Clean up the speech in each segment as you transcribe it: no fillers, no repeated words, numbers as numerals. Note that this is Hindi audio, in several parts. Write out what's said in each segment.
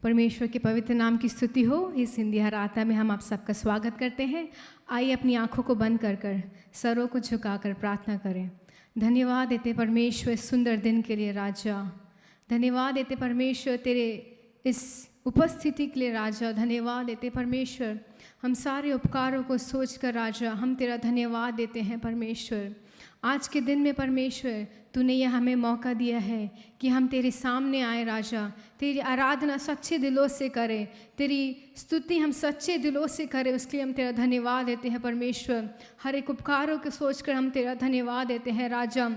परमेश्वर के पवित्र नाम की स्तुति हो। इस हिंदी आराधना में हम आप सबका स्वागत करते हैं। आइए अपनी आंखों को बंद कर कर सरों को झुकाकर प्रार्थना करें। धन्यवाद देते परमेश्वर सुंदर दिन के लिए राजा। धन्यवाद देते परमेश्वर तेरे इस उपस्थिति के लिए राजा। धन्यवाद देते परमेश्वर हम सारे उपकारों को सोचकर राजा हम तेरा धन्यवाद देते हैं परमेश्वर। आज के दिन में परमेश्वर तूने यह हमें मौका दिया है कि हम तेरे सामने आए राजा। तेरी आराधना सच्चे दिलों से करें, तेरी स्तुति हम सच्चे दिलों से करें, उसके लिए हम तेरा धन्यवाद देते हैं परमेश्वर। हर एक उपकारों को सोचकर हम तेरा धन्यवाद देते हैं राजा।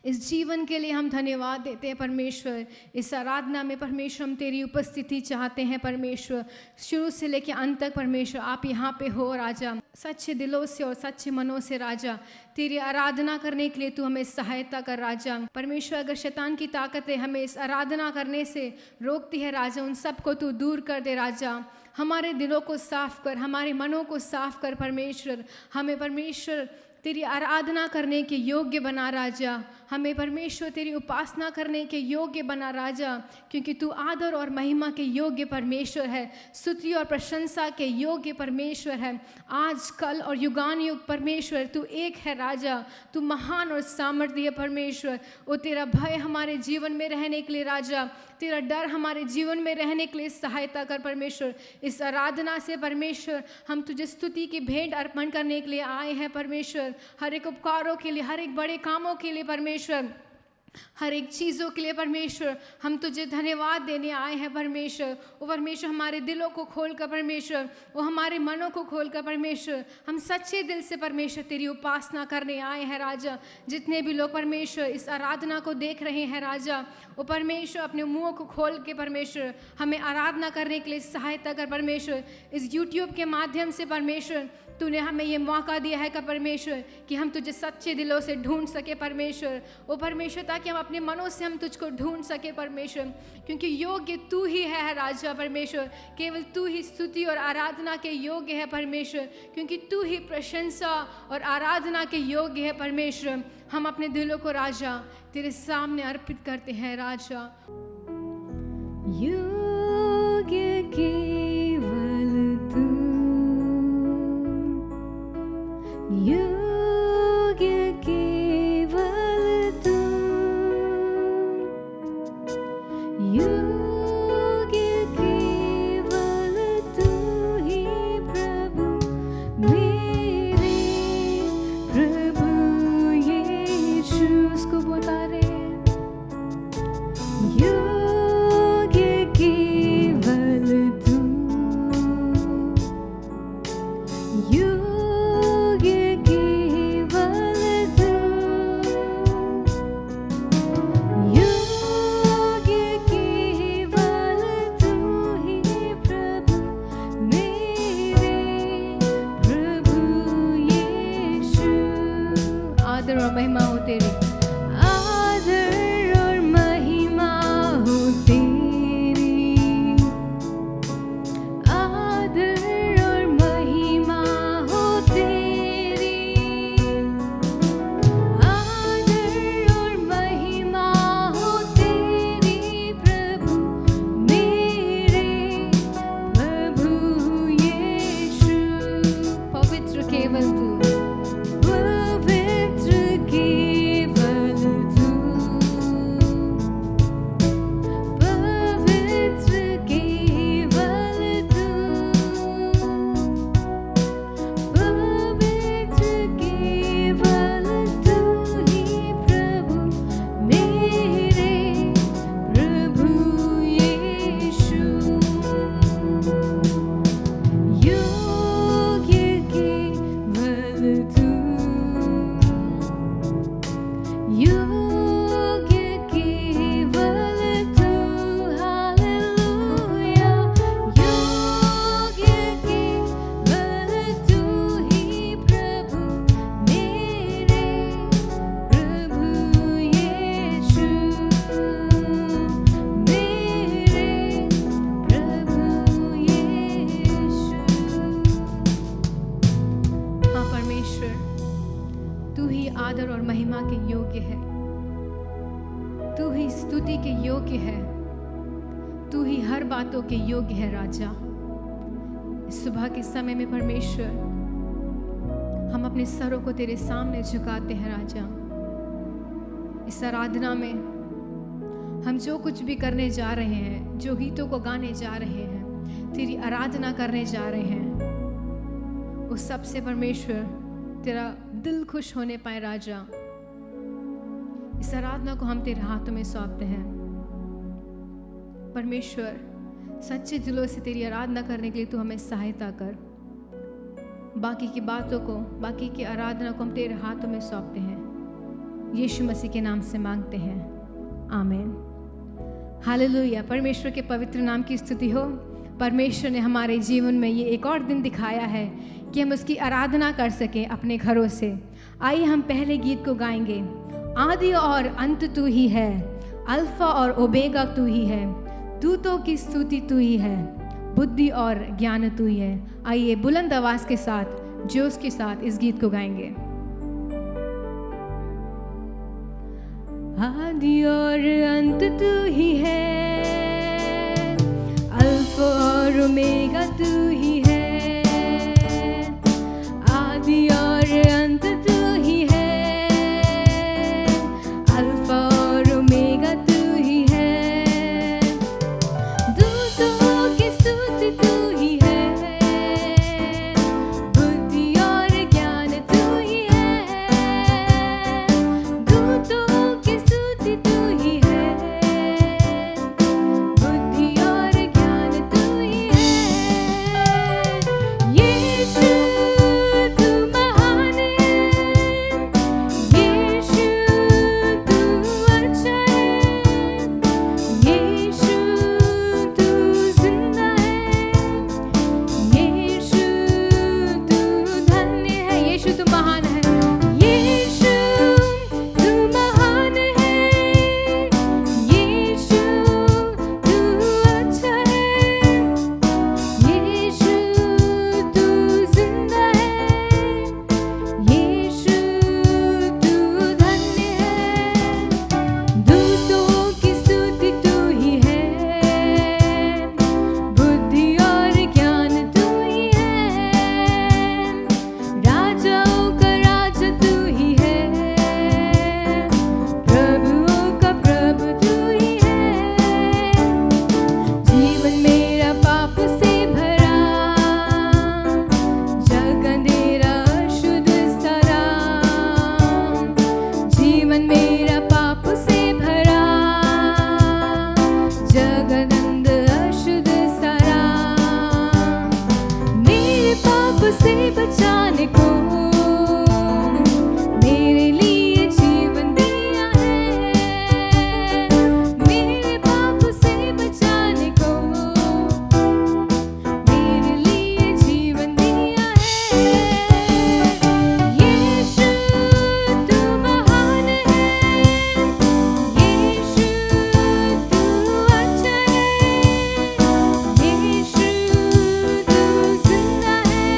इस जीवन के लिए हम धन्यवाद देते हैं परमेश्वर। इस आराधना में परमेश्वर हम तेरी उपस्थिति चाहते हैं परमेश्वर। शुरू से लेकर अंत तक परमेश्वर आप यहाँ पे हो राजा। सच्चे दिलों से और सच्चे मनों से राजा तेरी आराधना करने के लिए तू हमें सहायता कर राजा। परमेश्वर अगर शैतान की ताकतें हमें इस आराधना करने से रोकती है राजा, उन सब को तू दूर कर दे राजा। हमारे दिलों को साफ कर, हमारे मनों को साफ कर परमेश्वर। हमें परमेश्वर तेरी आराधना करने के योग्य बना राजा। हमें परमेश्वर तेरी उपासना करने के योग्य बना राजा, क्योंकि तू आदर और महिमा के योग्य परमेश्वर है, स्तुति और प्रशंसा के योग्य परमेश्वर है। आज कल और युगान युग परमेश्वर तू एक है राजा। तू महान और सामर्थ्य परमेश्वर। ओ तेरा भय हमारे जीवन में रहने के लिए राजा, तेरा डर हमारे जीवन में रहने के लिए सहायता कर परमेश्वर। इस आराधना से परमेश्वर हम तुझे स्तुति की भेंट अर्पण करने के लिए आए हैं परमेश्वर। हर एक उपकारों के लिए, हर एक बड़े कामों के लिए परमेश्वर, हर एक चीज़ों के लिए परमेश्वर हम तुझे धन्यवाद देने आए हैं परमेश्वर। वो परमेश्वर हमारे दिलों को खोल कर परमेश्वर, वो हमारे मनों को खोल कर परमेश्वर हम सच्चे दिल से परमेश्वर तेरी उपासना करने आए हैं राजा। जितने भी लोग परमेश्वर इस आराधना को देख रहे हैं राजा, वो परमेश्वर अपने मुंहों को खोल के परमेश्वर हमें आराधना करने के लिए सहायता कर परमेश्वर। इस यूट्यूब के माध्यम से परमेश्वर तूने हमें ये मौका दिया है का परमेश्वर कि हम तुझे सच्चे दिलों से ढूंढ सके परमेश्वर। ओ परमेश्वर ताकि हम अपने मनों से हम तुझको ढूंढ सके परमेश्वर, क्योंकि योग्य तू ही है राजा परमेश्वर। केवल तू ही स्तुति और आराधना के योग्य है परमेश्वर, क्योंकि तू ही प्रशंसा और आराधना के योग्य है परमेश्वर। हम अपने दिलों को राजा तेरे सामने अर्पित करते हैं राजा। योग्य केवल तू, योग्य केवल तू, योग्य केवल तू ही प्रभु मेरे प्रभु यीशु। उसको बता रहे योग्य केवल तू, महिमा हो तेरी, आदर और महिमा हो तेरी, आदर और महिमा हो तेरी, आदर और महिमा हो तेरी प्रभु मेरे प्रभु यीशु। पवित्र केवल तू, आदर और महिमा के योग्य है, तू ही स्तुति के योग्य है, तू ही हर बातों के योग्य है राजा। इस सुबह के समय में परमेश्वर, हम अपने सरों को तेरे सामने झुकाते हैं राजा। इस आराधना में हम जो कुछ भी करने जा रहे हैं, जो गीतों को गाने जा रहे हैं, तेरी आराधना करने जा रहे हैं, उस सबसे परमेश्वर तेरा दिल खुश होने पाए राजा। इस आराधना को हम तेरे हाथों में सौंपते हैं परमेश्वर। सच्चे दिलों से तेरी आराधना करने के लिए तू हमें सहायता कर। बाकी की बातों को, बाकी की आराधना को हम तेरे हाथों में सौंपते हैं। यीशु मसीह के नाम से मांगते हैं, आमीन। हालेलुया। परमेश्वर के पवित्र नाम की स्तुति हो। परमेश्वर ने हमारे जीवन में ये एक और दिन दिखाया है कि हम उसकी आराधना कर सकें अपने घरों से। आइए हम पहले गीत को गाएंगे। आदि और अंत तू ही है, अल्फा और ओमेगा तू ही है, दूतों की स्तुति तू ही है, बुद्धि और ज्ञान तू ही है। आइए बुलंद आवाज के साथ, जोश के साथ इस गीत को गाएंगे। आदि और अंत तू ही है, अल्फा और ओमेगा तू ही है, आदि और अंत तू ही है, अल्फा और ओमेगा तू ही है, दूतों की स्तुति तू ही है, बुद्धि और ज्ञान तू ही है, दूतों की स्तुति तू ही है, बुद्धि और ज्ञान तू ही है। यीशु तू महान है, यीशु तू अच्छा है, यीशु तू जिंदा है, यीशु तू धन्य है, यीशु तू महान है, यीशु तू महान है, यीशु तू अच्छा है, यीशु तू जिंदा है, यीशु तू धन्य है, दूतों की स्तुति तू ही है, बुद्धि और ज्ञान तू ही है, राजाओं का राजा तू ही है, प्रभुओं का प्रभु तू ही है। जीवन मेरा पाप से भरा, जग अंधेरा अशुद्ध सारा, जीवन मेरा पाप से भरा, जगदंद अशुद्ध सारा, मेरे पाप से बचाने को मेरे लिए जीवन दिया है, मेरे पाप से बचाने को मेरे लिए जीवन दिया है। यीशु तू महान है, यीशु तू अच्छा है, यीशु तू जिंदा है,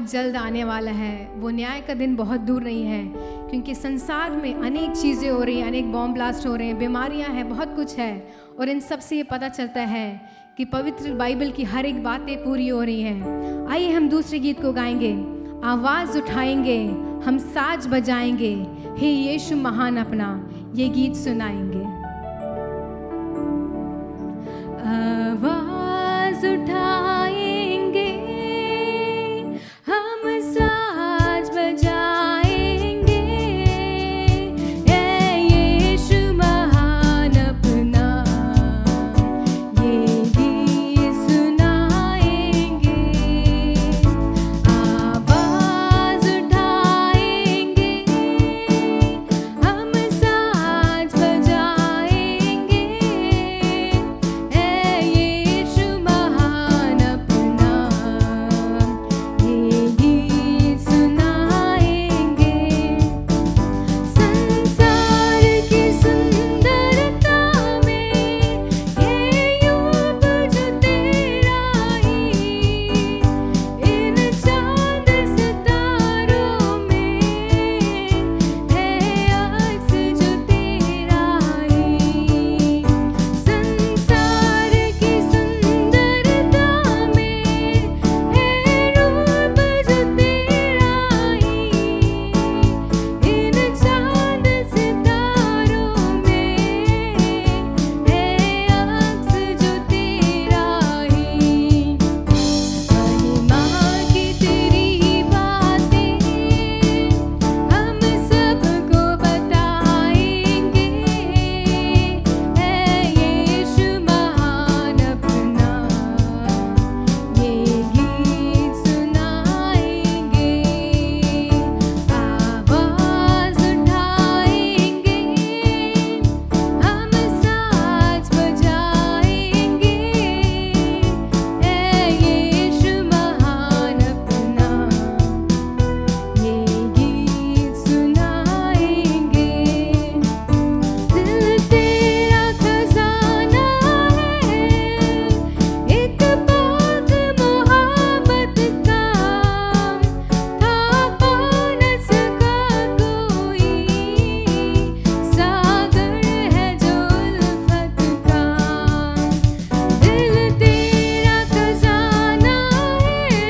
बहुत जल्द आने वाला है। वो न्याय का दिन बहुत दूर नहीं है, क्योंकि संसार में अनेक चीज़ें हो रही हैं, अनेक बॉम्ब ब्लास्ट हो रहे हैं, बीमारियां हैं, बहुत कुछ है। और इन सब से ये पता चलता है कि पवित्र बाइबल की हर एक बातें पूरी हो रही हैं। आइए हम दूसरे गीत को गाएंगे, आवाज़ उठाएंगे, हम साज बजाएंगे, हे यीशु महान अपना ये गीत सुनाएंगे। आवाज़ उठाएंगे, हम साज बजाएंगे, ए यीशु महान अपना ये गीत सुनाएंगे। आवाज़ उठाएंगे, हम साज बजाएंगे, ए यीशु महान अपना ये गीत सुनाएंगे। संसार की सुंदरता में ये युग जो तेरा ही, इन चांद सितारों में है अक्स जो तेरा ही। संसार की सुंदरता में है रूप जो तेरा ही, इन चांद सितारों में है अक्स जो तेरा ही। महिमा की तेरी बातें हम सबको बताएंगे, है यीशु महान अपना ये गीत सुनाएंगे। आवाज़ उठाएंगे, हम साज बजाएंगे, है यीशु महान अपना ये गीत सुनाएंगे। दिल तेरा खजाना है, एक बाग मोहब्बत का, था पा न सका कोई, सागर है जो उल्फत का। दिल तेरा खजाना है,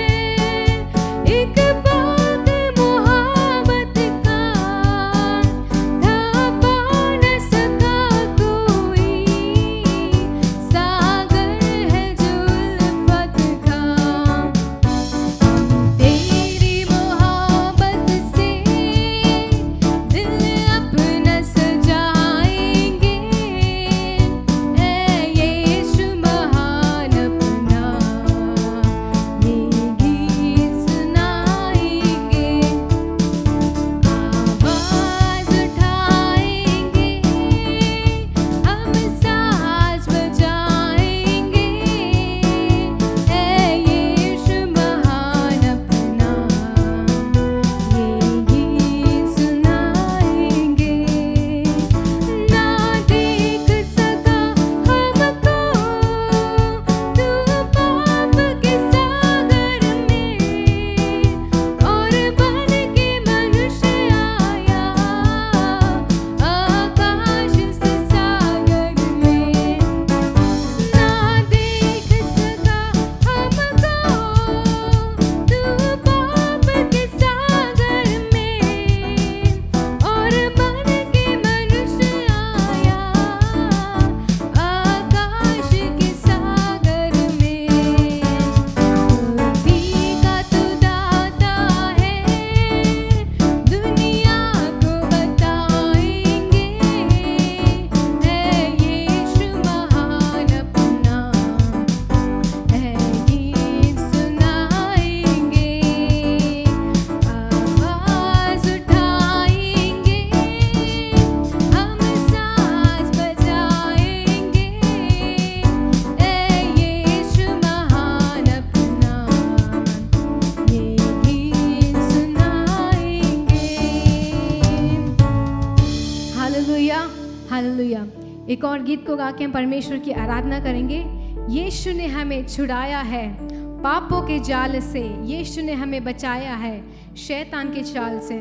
एक बाग मोहब्बत का, था पा न सका कोई, सागर है जो उल्फत का। तेरी मोहब्बत से दिल अपना सजाएंगे, है यीशु महान अपना ये गीत सुनाएंगे। आवाज़ उठाएंगे, हम साज बजाएंगे, है यीशु महान अपना ये गीत सुनाएंगे। ना देख सका हमको तू पाप के सागर में, और बन के मनुष्य आया आकाश से सागर में। ना देख सका हमको तू पाप के सागर में, और बन के मनुष्य आया आकाश के सागर में। बुद्धि का तू दाता है, दुनिया को बताएंगे, है यीशु महान अपना है गीत सुनाएंगे। आवाज़ उठाएंगे, हम साज बजाएंगे, है यीशु महान अपना ये गीत सुनाएंगे। Hallelujah, hallelujah. एक और गीत को गा के हम परमेश्वर की आराधना करेंगे। यीशु ने हमें छुड़ाया है, पापों के जाल से यीशु ने हमें बचाया है, शैतान के चाल से।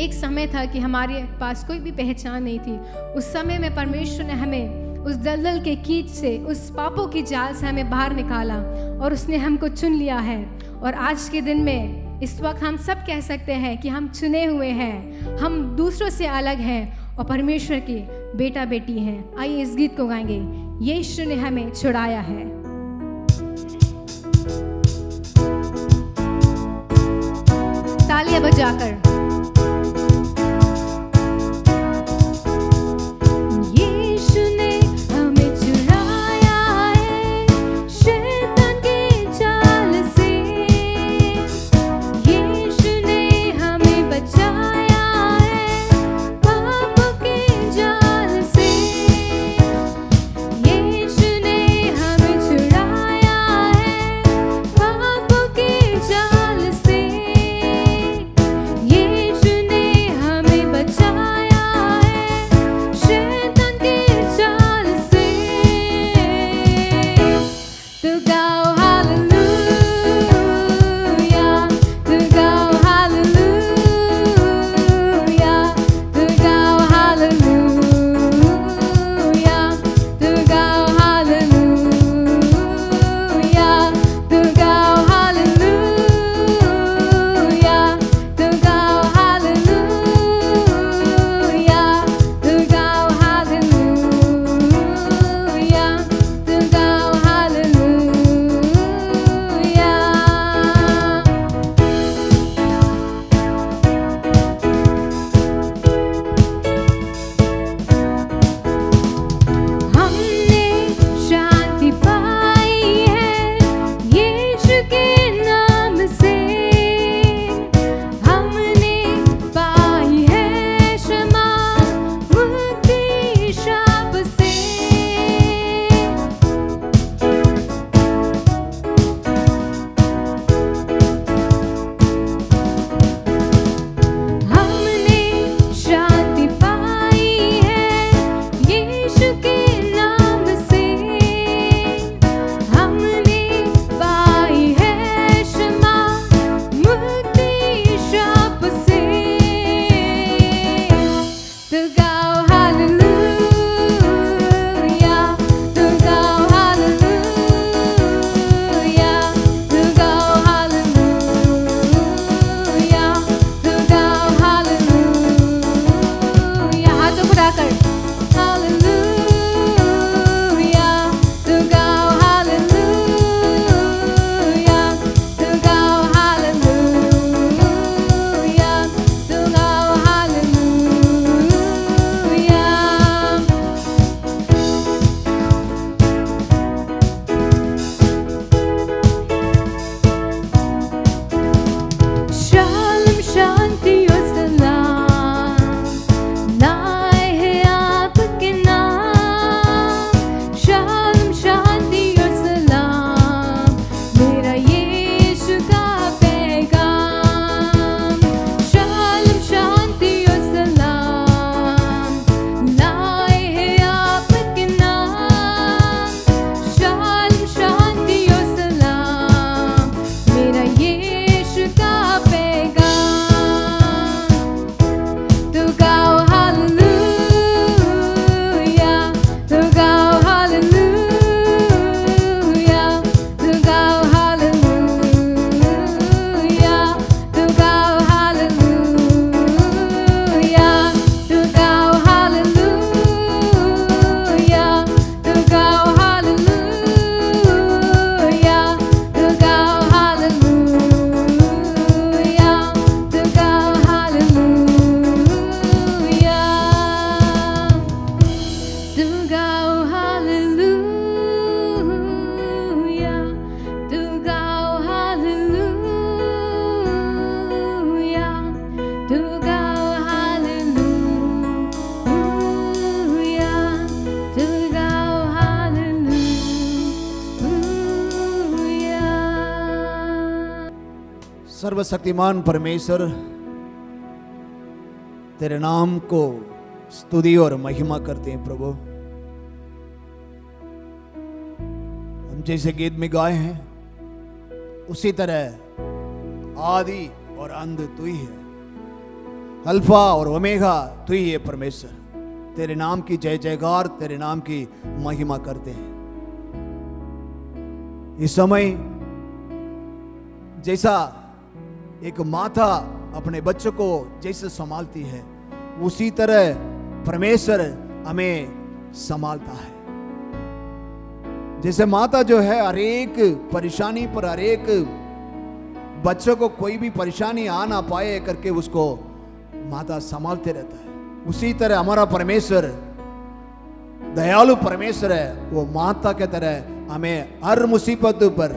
एक समय था कि हमारे पास कोई भी पहचान नहीं थी। उस समय में परमेश्वर ने हमें उस दलदल के कीच से, उस पापों की जाल से हमें बाहर निकाला और उसने हमको चुन लिया है। और आज के दिन में इस वक्त हम सब कह सकते हैं कि हम चुने हुए हैं, हम दूसरों से अलग हैं और परमेश्वर के बेटा बेटी हैं। आइए इस गीत को गाएंगे, यीशु ने हमें छुड़ाया है। तालियां बजाकर सर्वशक्तिमान परमेश्वर, तेरे नाम को स्तुति और महिमा करते हैं प्रभु। हम जैसे गीत में गाए हैं, उसी तरह आदि और अंत तू ही है, अल्फा और ओमेगा तू ही है परमेश्वर। तेरे नाम की जय जयकार, तेरे नाम की महिमा करते हैं। इस समय जैसा एक माता अपने बच्चों को जैसे संभालती है, उसी तरह परमेश्वर हमें संभालता है। जैसे माता जो है हर एक परेशानी पर, हर एक बच्चों को कोई भी परेशानी आ ना पाए करके उसको माता संभालते रहता है, उसी तरह हमारा परमेश्वर दयालु परमेश्वर है। वो माता के तरह हमें हर मुसीबत पर,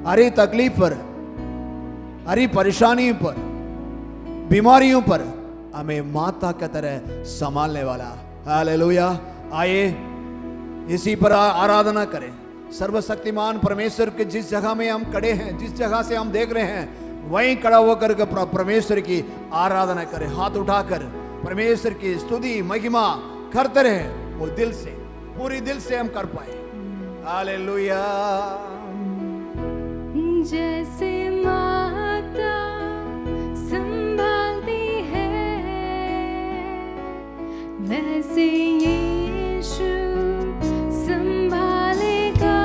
हर तकलीफ पर, हर परेशानी पर, बीमारियों पर हमें माता के तरह संभालने वाला। हालेलुया। आइए इसी पर आराधना करें। सर्वशक्तिमान परमेश्वर के जिस जगह में हम खड़े हैं, जिस जगह से हम देख रहे हैं, वहीं खड़ा होकर के परमेश्वर की आराधना करें। हाथ उठाकर परमेश्वर की स्तुति महिमा करते रहे, वो दिल से, पूरी दिल से हम कर पाए। हालेलुया। जैसे माता संभालती है, वैसे यीशु संभालेगा।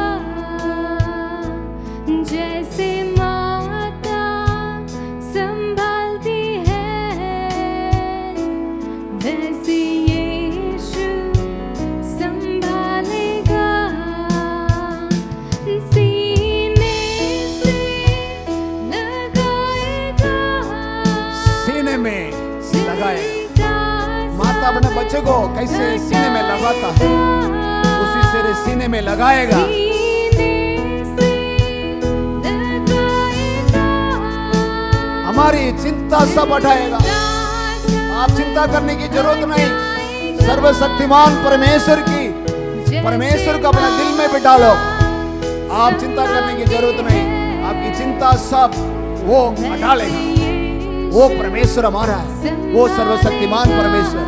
जैसे माता संभालती है, वैसे यीशु संभालेगा। सीने से लगाएगा, सीने में लगाए। माता अपने बच्चे को कैसे सीने में लगाता है, उसी से सीने में लगाएगा। हमारी चिंता सब हटाएगा। आप चिंता करने की जरूरत नहीं। सर्वशक्तिमान परमेश्वर को अपने दिल में बिठा लो। आप चिंता करने की जरूरत नहीं। आपकी चिंता सब वो हटा लेगा। वो परमेश्वर हमारा है, वो सर्वशक्तिमान परमेश्वर।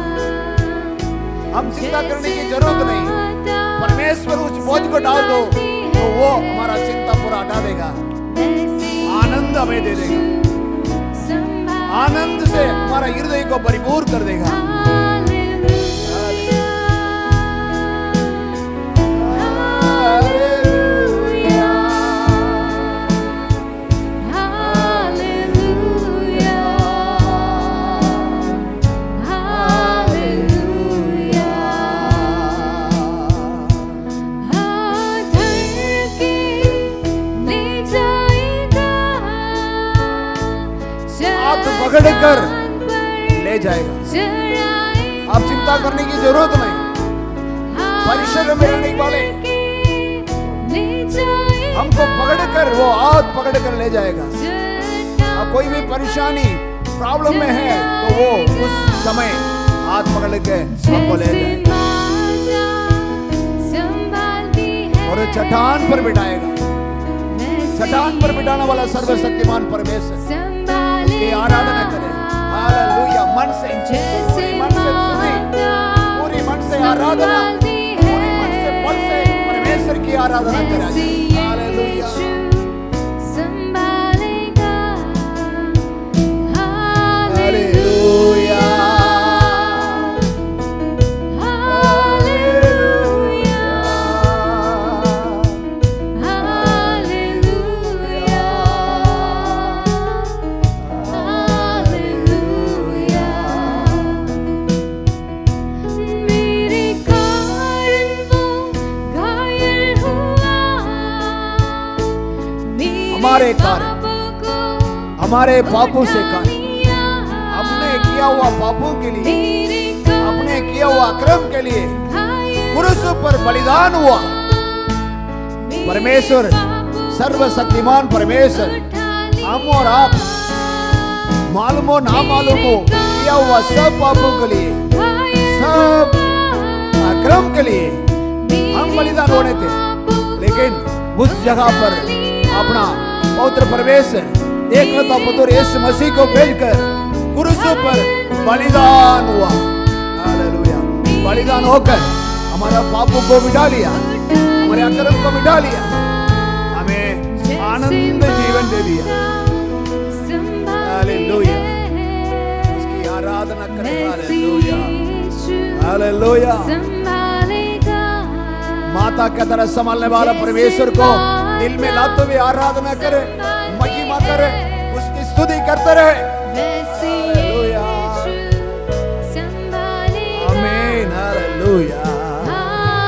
हम चिंता करने की जरूरत नहीं। परमेश्वर उस बोझ को डाल दो तो वो हमारा चिंता पूरा हटा देगा। आनंद हमें दे देगा। आनंद से हमारा हृदय को भरपूर कर देगा। पकड़ कर ले जाएगा। आप चिंता करने की जरूरत नहीं। परिसर में रहने वाले हमको पकड़ कर, वो हाथ पकड़ कर ले जाएगा। आप कोई भी परेशानी प्रॉब्लम में है तो वो उस समय हाथ पकड़ के हमको ले जाएगा और चट्टान पर बिठाएगा। चट्टान पर बिठाने वाला सर्वशक्तिमान परमेश्वर, उसकी आराधना करें। हालेलुया। मन से, पूरी मन से स्तुति, पूरी मन से आराधना, पूरी मन से बल से परमेश्वर की आराधना करें। हालेलुया। हालेलुया। हमारे कारण, हमारे पापों से कारण, अपने किया हुआ पापों के लिए, अपने किया हुआ अक्रम के लिए क्रूस पर बलिदान हुआ। परमेश्वर, सर्वशक्तिमान परमेश्वर, हम और आप मालूम हो ना मालूम हो किया हुआ सब पापों के लिए, सब अक्रम के लिए हम बलिदान होने थे, लेकिन उस जगह पर अपना पवित्र परमेश्वर एकलौता पुत्र यीशु मसीह को भेजकर क्रूस पर बलिदान हुआ। हालेलुया। बलिदान होकर हमारा पापों को मिटा लिया, हमारे अकर्म को मिटा लिया, हमें आनंद जीवन जीवन दे दिया। हालेलुया, उसकी आराधना करें। Hallelujah, hallelujah. माता की तरह संभालने वाला परमेश्वर को दिल में लाते हुए आराधना करे, महिमा करे, उसकी स्तुति करते रहे। हालेलुया, आमीन, हालेलुया, हालेलुया,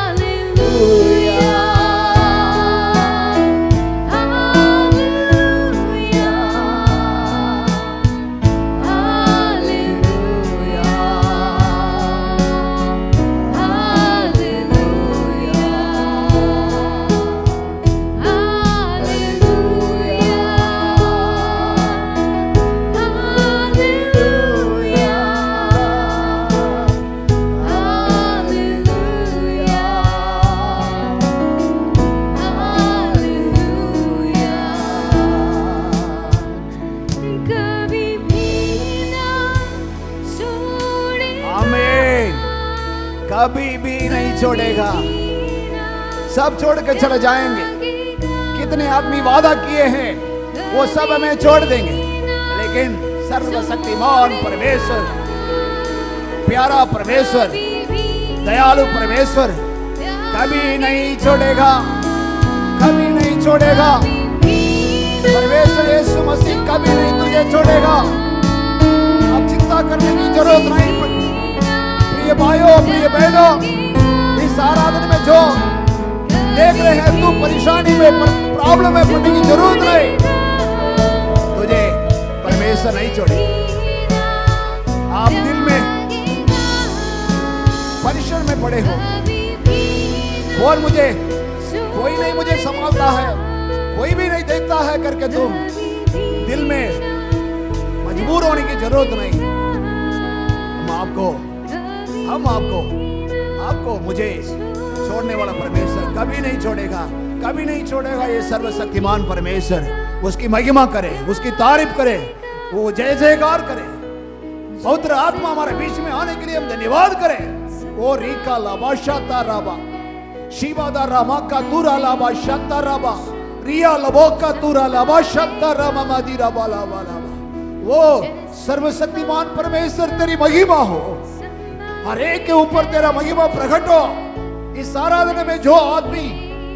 कभी भी नहीं छोड़ेगा। सब छोड़ के चले जाएंगे। कितने आदमी वादा किए हैं वो सब हमें छोड़ देंगे, लेकिन सर्वशक्तिमान परमेश्वर, प्यारा परमेश्वर, दयालु परमेश्वर कभी नहीं छोड़ेगा, कभी नहीं छोड़ेगा। परमेश्वर यीशु मसीह कभी नहीं तुझे छोड़ेगा। अब चिंता करने की जरूरत नहीं। प्रिय भाइयों, प्रिय बहनों, इस आराधना में जो देख रहे हैं, तू परेशानी में, प्रॉब्लम में पड़ने की जरूरत नहीं। तुझे परमेश्वर नहीं छोड़ेगा। आप दिल में परेशान में पड़े हो और मुझे कोई नहीं मुझे संभालता है, कोई भी नहीं देखता है करके तुम दिल में मजबूर होने की जरूरत नहीं। हम आपको मुझे छोड़ने वाला परमेश्वर कभी नहीं छोड़ेगा, कभी नहीं छोड़ेगा। ये सर्वशक्तिमान परमेश्वर, उसकी महिमा करे, उसकी तारीफ करे, वो जय जयकार करे। पवित्र आत्मा हमारे बीच में आने के लिए हम धन्यवाद करें। ओ रीका लाबा शाता राबा, शिवा दा रामा का तुरा लाबा शाता राबा, रिया लबो का तुरा लाबा शाता रामा मादी राबा लाबा लाबा। वो सर्वशक्तिमान परमेश्वर तेरी महिमा हो, हर एक के ऊपर तेरा महिमा प्रकट हो। इस आराधना में जो आदमी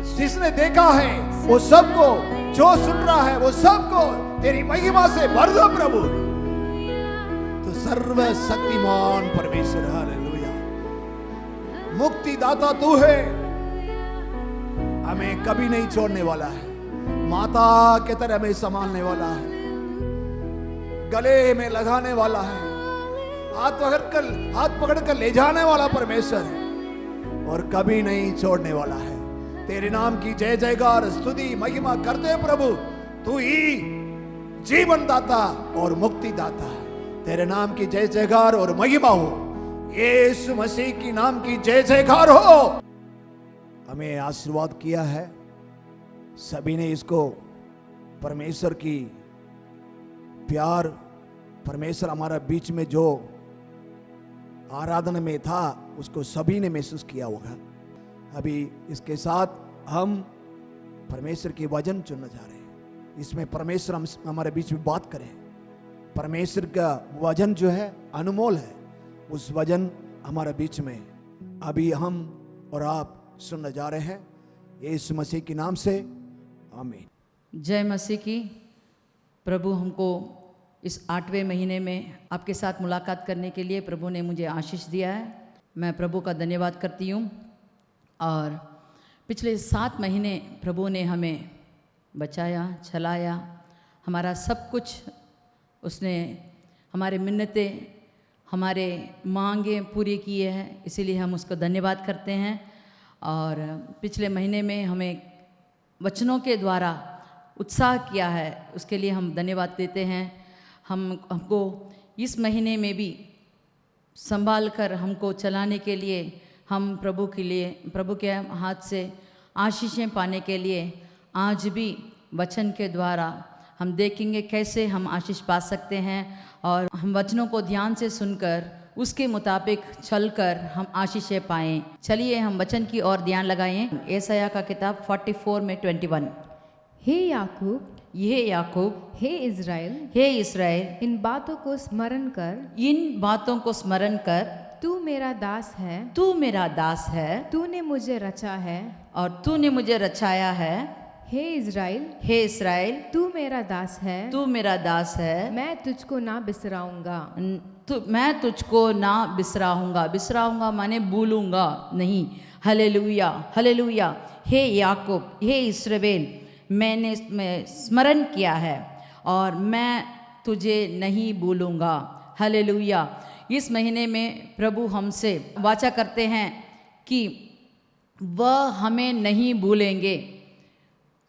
जिसने देखा है वो सबको, जो सुन रहा है वो सबको तेरी महिमा से भर दो प्रभु। तो सर्वशक्तिमान परमेश्वर, हालेलुया, मुक्ति दाता तू है, हमें कभी नहीं छोड़ने वाला है। माता के तरह हमें संभालने वाला है, गले में लगाने वाला है, हाथ पकड़कर ले जाने वाला परमेश्वर है और कभी नहीं छोड़ने वाला है। तेरे नाम की जय जयकार स्तुति महिमा करते हैं प्रभु। तू ही जीवन दाता और मुक्ति दाता है। तेरे नाम की जय जयकार और महिमा हो। यीशु मसीह की नाम की जय जयकार हो। हमें आशीर्वाद किया है सभी ने, इसको परमेश्वर की प्यार, परमेश्वर हमारा बीच में जो आराधना में था उसको सभी ने महसूस किया होगा। अभी इसके साथ हम परमेश्वर की वचन चुनने जा रहे हैं। इसमें परमेश्वर हमारे बीच में बात करें। परमेश्वर का वचन जो है अनमोल है, उस वचन हमारे बीच में अभी हम और आप सुनने जा रहे हैं। यीशु मसीह के नाम से आमीन। जय मसीह की। प्रभु हमको इस 8वें महीने में आपके साथ मुलाकात करने के लिए प्रभु ने मुझे आशीष दिया है। मैं प्रभु का धन्यवाद करती हूँ। और पिछले 7 महीने प्रभु ने हमें बचाया, चलाया, हमारा सब कुछ उसने, हमारे मिन्नतें, हमारे मांगे पूरी किए हैं, इसीलिए हम उसको धन्यवाद करते हैं। और पिछले महीने में हमें वचनों के द्वारा उत्साह किया है, उसके लिए हम धन्यवाद देते हैं। हमको इस महीने में भी संभाल कर हमको चलाने के लिए, हम प्रभु के लिए, प्रभु के हाथ से आशीषें पाने के लिए आज भी वचन के द्वारा हम देखेंगे कैसे हम आशीष पा सकते हैं। और हम वचनों को ध्यान से सुनकर उसके मुताबिक चलकर हम आशीषें पाएं। चलिए हम वचन की ओर ध्यान लगाएं। यशायाह का किताब 44 में 21। हे याकूब, हे याकूब, हे इज़राइल, हे इस्राएल, इन बातों को स्मरण कर, इन बातों को स्मरण कर, तू मेरा दास है, तू मेरा दास है तूने मुझे रचा है। और तूने मुझे रचाया है। हे इज़राइल, हे इस्राएल, तू मेरा दास है, तू मेरा दास है, मैं तुझको ना बिसराऊंगा। मैं तुझको ना बिसराऊंगा माने भूलूंगा नहीं। Hallelujah, hallelujah. हे याकूब, हे इस्राएल, मैंने स्मरण किया है और मैं तुझे नहीं भूलूंगा। हालेलुया। इस महीने में प्रभु हमसे वाचा करते हैं कि वह हमें नहीं भूलेंगे।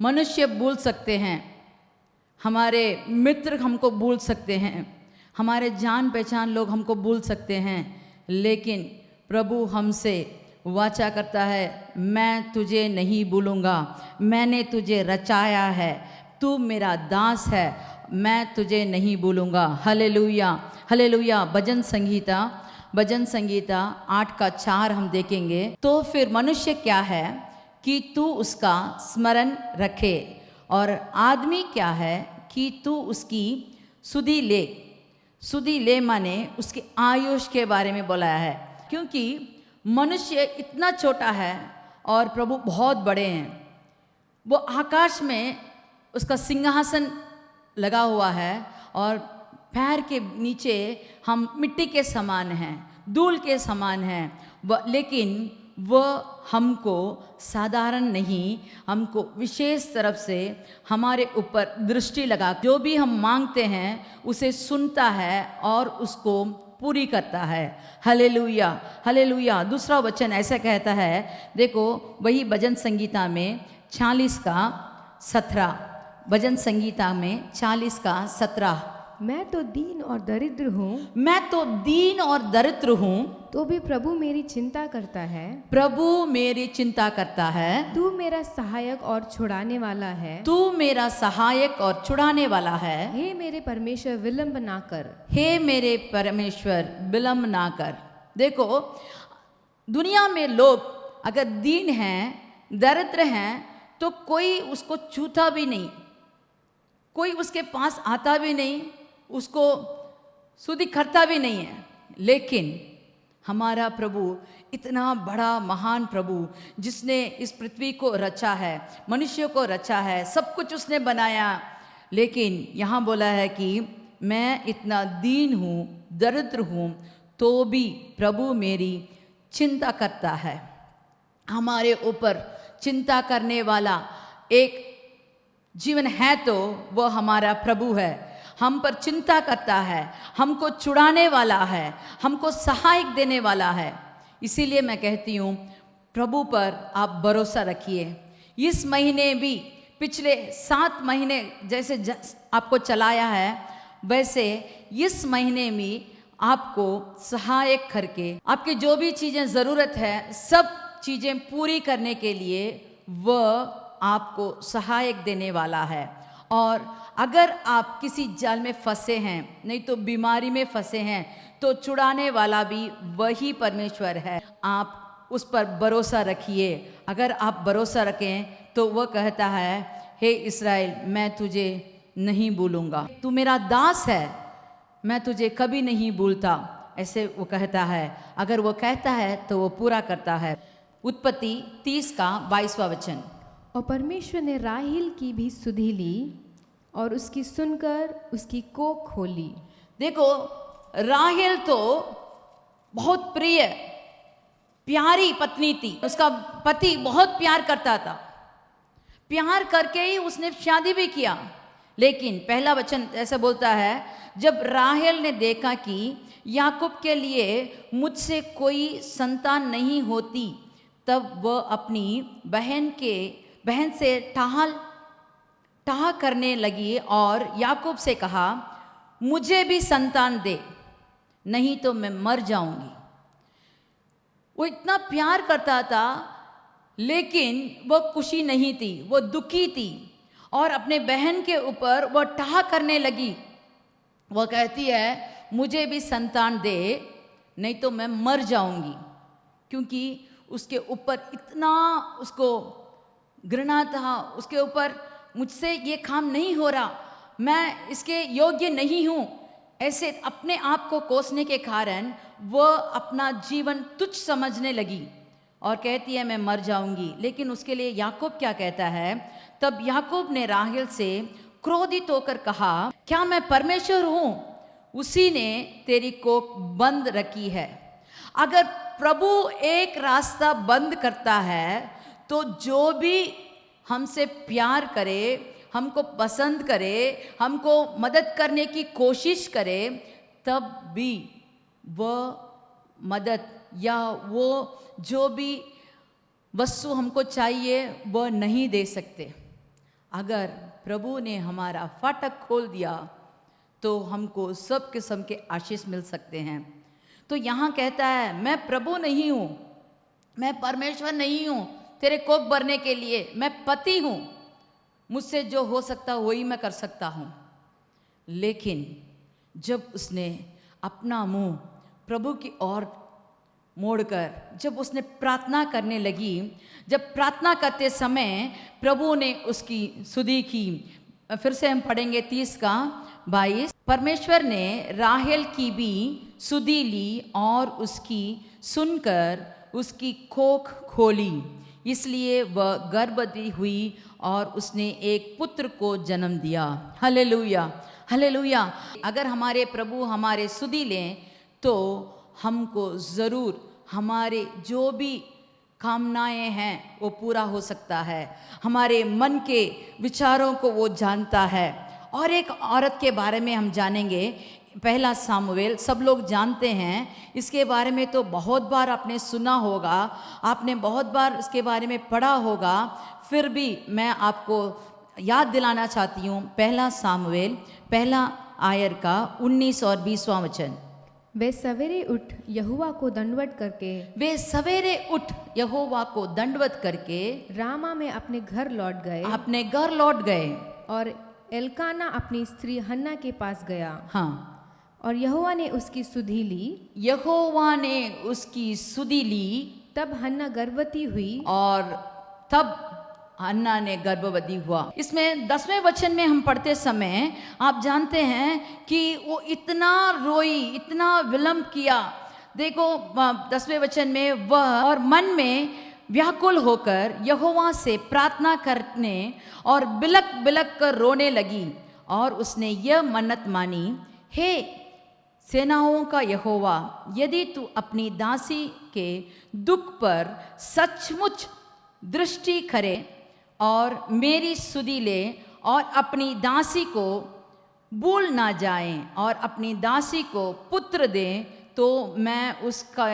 मनुष्य भूल सकते हैं, हमारे मित्र हमको भूल सकते हैं, हमारे जान पहचान लोग हमको भूल सकते हैं, लेकिन प्रभु हमसे वाचा करता है, मैं तुझे नहीं भूलूंगा, मैंने तुझे रचाया है, तू मेरा दास है, मैं तुझे नहीं भूलूंगा। Hallelujah, hallelujah. भजन संगीता 8:4 हम देखेंगे। तो फिर मनुष्य क्या है कि तू उसका स्मरण रखे, और आदमी क्या है कि तू उसकी सुधि ले माने उसके आयुष के बारे में बोला है। क्योंकि मनुष्य इतना छोटा है और प्रभु बहुत बड़े हैं। वो आकाश में उसका सिंहासन लगा हुआ है और पैर के नीचे हम मिट्टी के समान हैं, धूल के समान हैं। लेकिन वह हमको साधारण नहीं, हमको विशेष तरफ से हमारे ऊपर दृष्टि लगा, जो भी हम मांगते हैं उसे सुनता है और उसको पूरी करता है। Hallelujah, hallelujah. दूसरा वचन ऐसा कहता है, देखो वही भजन संगीता में 40:17, भजन संगीता में 40:17। मैं तो दीन और दरिद्र हूँ, मैं तो दीन और दरिद्र हूँ, तो भी प्रभु मेरी चिंता करता है। प्रभु मेरी चिंता करता है। तू मेरा सहायक और छुड़ाने वाला है। तू मेरा सहायक और छुड़ाने वाला है। हे मेरे परमेश्वर विलंब ना कर। हे मेरे परमेश्वर विलंब ना कर। देखो, दुनिया में लोग अगर दीन हैं, दरिद्र हैं, तो कोई उसको छूता भी नहीं, कोई उसके पास आता भी नहीं, उसको सुधि करता भी नहीं है। लेकिन हमारा प्रभु इतना बड़ा महान प्रभु, जिसने इस पृथ्वी को रचा है, मनुष्य को रचा है, सब कुछ उसने बनाया, लेकिन यहाँ बोला है कि मैं इतना दीन हूँ, दरिद्र हूँ, तो भी प्रभु मेरी चिंता करता है। हमारे ऊपर चिंता करने वाला एक जीवन है तो वह हमारा प्रभु है। हम पर चिंता करता है, हमको छुड़ाने वाला है, हमको सहायक देने वाला है। इसीलिए मैं कहती हूँ, प्रभु पर आप भरोसा रखिए। इस महीने भी, पिछले 7 महीने जैसे आपको चलाया है, वैसे इस महीने में आपको सहायक करके आपकी जो भी चीज़ें ज़रूरत है, सब चीज़ें पूरी करने के लिए वह आपको सहायक देने वाला है। और अगर आप किसी जाल में फंसे हैं, नहीं तो बीमारी में फंसे हैं, तो छुड़ाने वाला भी वही परमेश्वर है। आप उस पर भरोसा रखिए। अगर आप भरोसा रखें तो वह कहता है, हे इस्राएल, मैं तुझे नहीं भूलूंगा, तू मेरा दास है, मैं तुझे कभी नहीं भूलता, ऐसे वो कहता है। अगर वो कहता है तो वो पूरा करता है। उत्पत्ति 30:22 वचन। और परमेश्वर ने राहेल की भी सुधि ली और उसकी सुनकर उसकी कोख खोली। देखो, राहेल तो बहुत प्रिय प्यारी पत्नी थी, उसका पति बहुत प्यार करता था, प्यार करके ही उसने शादी भी किया। लेकिन पहला वचन ऐसा बोलता है, जब राहेल ने देखा कि याकूब के लिए मुझसे कोई संतान नहीं होती, तब वह अपनी बहन से टाह करने लगी और याकूब से कहा, मुझे भी संतान दे, नहीं तो मैं मर जाऊंगी। वो इतना प्यार करता था, लेकिन वो खुशी नहीं थी, वो दुखी थी और अपने बहन के ऊपर वो टाह करने लगी। वो कहती है, मुझे भी संतान दे, नहीं तो मैं मर जाऊंगी। क्योंकि उसके ऊपर इतना उसको घृणा था, उसके ऊपर मुझसे ये काम नहीं हो रहा, मैं इसके योग्य नहीं हूँ, ऐसे अपने आप को कोसने के कारण वह अपना जीवन तुच्छ समझने लगी और कहती है मैं मर जाऊंगी। लेकिन उसके लिए याकूब क्या कहता है, तब याकूब ने राहेल से क्रोधित होकर कहा, क्या मैं परमेश्वर हूँ? उसी ने तेरी कोख बंद रखी है। अगर प्रभु एक रास्ता बंद करता है तो जो भी हमसे प्यार करे, हमको पसंद करे, हमको मदद करने की कोशिश करे, तब भी वह मदद या वो जो भी वस्तु हमको चाहिए वह नहीं दे सकते। अगर प्रभु ने हमारा फाटक खोल दिया तो हमको सब किस्म के आशीष मिल सकते हैं। तो यहाँ कहता है मैं प्रभु नहीं हूँ, मैं परमेश्वर नहीं हूँ तेरे कोख भरने के लिए, मैं पति हूँ, मुझसे जो हो सकता वही मैं कर सकता हूँ। लेकिन जब उसने अपना मुंह प्रभु की ओर मोड़कर जब उसने प्रार्थना करने लगी, जब प्रार्थना करते समय प्रभु ने उसकी सुधि की। फिर से हम पढ़ेंगे 30 का 22। परमेश्वर ने राहेल की भी सुधि ली और उसकी सुनकर उसकी कोख खोली, इसलिए वह गर्भवती हुई और उसने एक पुत्र को जन्म दिया। Hallelujah, hallelujah. अगर हमारे प्रभु हमारे सुधि लें तो हमको ज़रूर हमारे जो भी कामनाएं हैं वो पूरा हो सकता है। हमारे मन के विचारों को वो जानता है। और एक औरत के बारे में हम जानेंगे, पहला सामुएल, सब लोग जानते हैं इसके बारे में, तो बहुत बार आपने सुना होगा, आपने बहुत बार इसके बारे में पढ़ा होगा, फिर भी मैं आपको याद दिलाना चाहती हूँ। पहला सामुएल पहला आयर का 19 और 20वां वचन। वे सवेरे उठ यहोवा को दंडवत करके, वे सवेरे उठ यहोवा को दंडवत करके रामा में अपने घर लौट गए। अपने घर लौट गए। और एल्काना अपनी स्त्री हन्ना के पास गया। हाँ, और यहोवा ने उसकी सुधि ली। यहोवा ने उसकी सुधि ली। तब हन्ना गर्भवती हुई। और तब हन्ना ने गर्भवती हुआ। इसमें 10वें वचन में हम पढ़ते समय आप जानते हैं कि वो इतना रोई, इतना विलंब किया। देखो 10वें वचन में, वह और मन में व्याकुल होकर यहोवा से प्रार्थना करने और बिलक बिलक कर रोने लगी। और उसने यह मन्नत मानी, हे सेनाओं का यहोवा, यदि तू अपनी दासी के दुख पर सचमुच दृष्टि करे और मेरी सुधि ले और अपनी दासी को भूल ना जाए और अपनी दासी को पुत्र दे, तो मैं उसका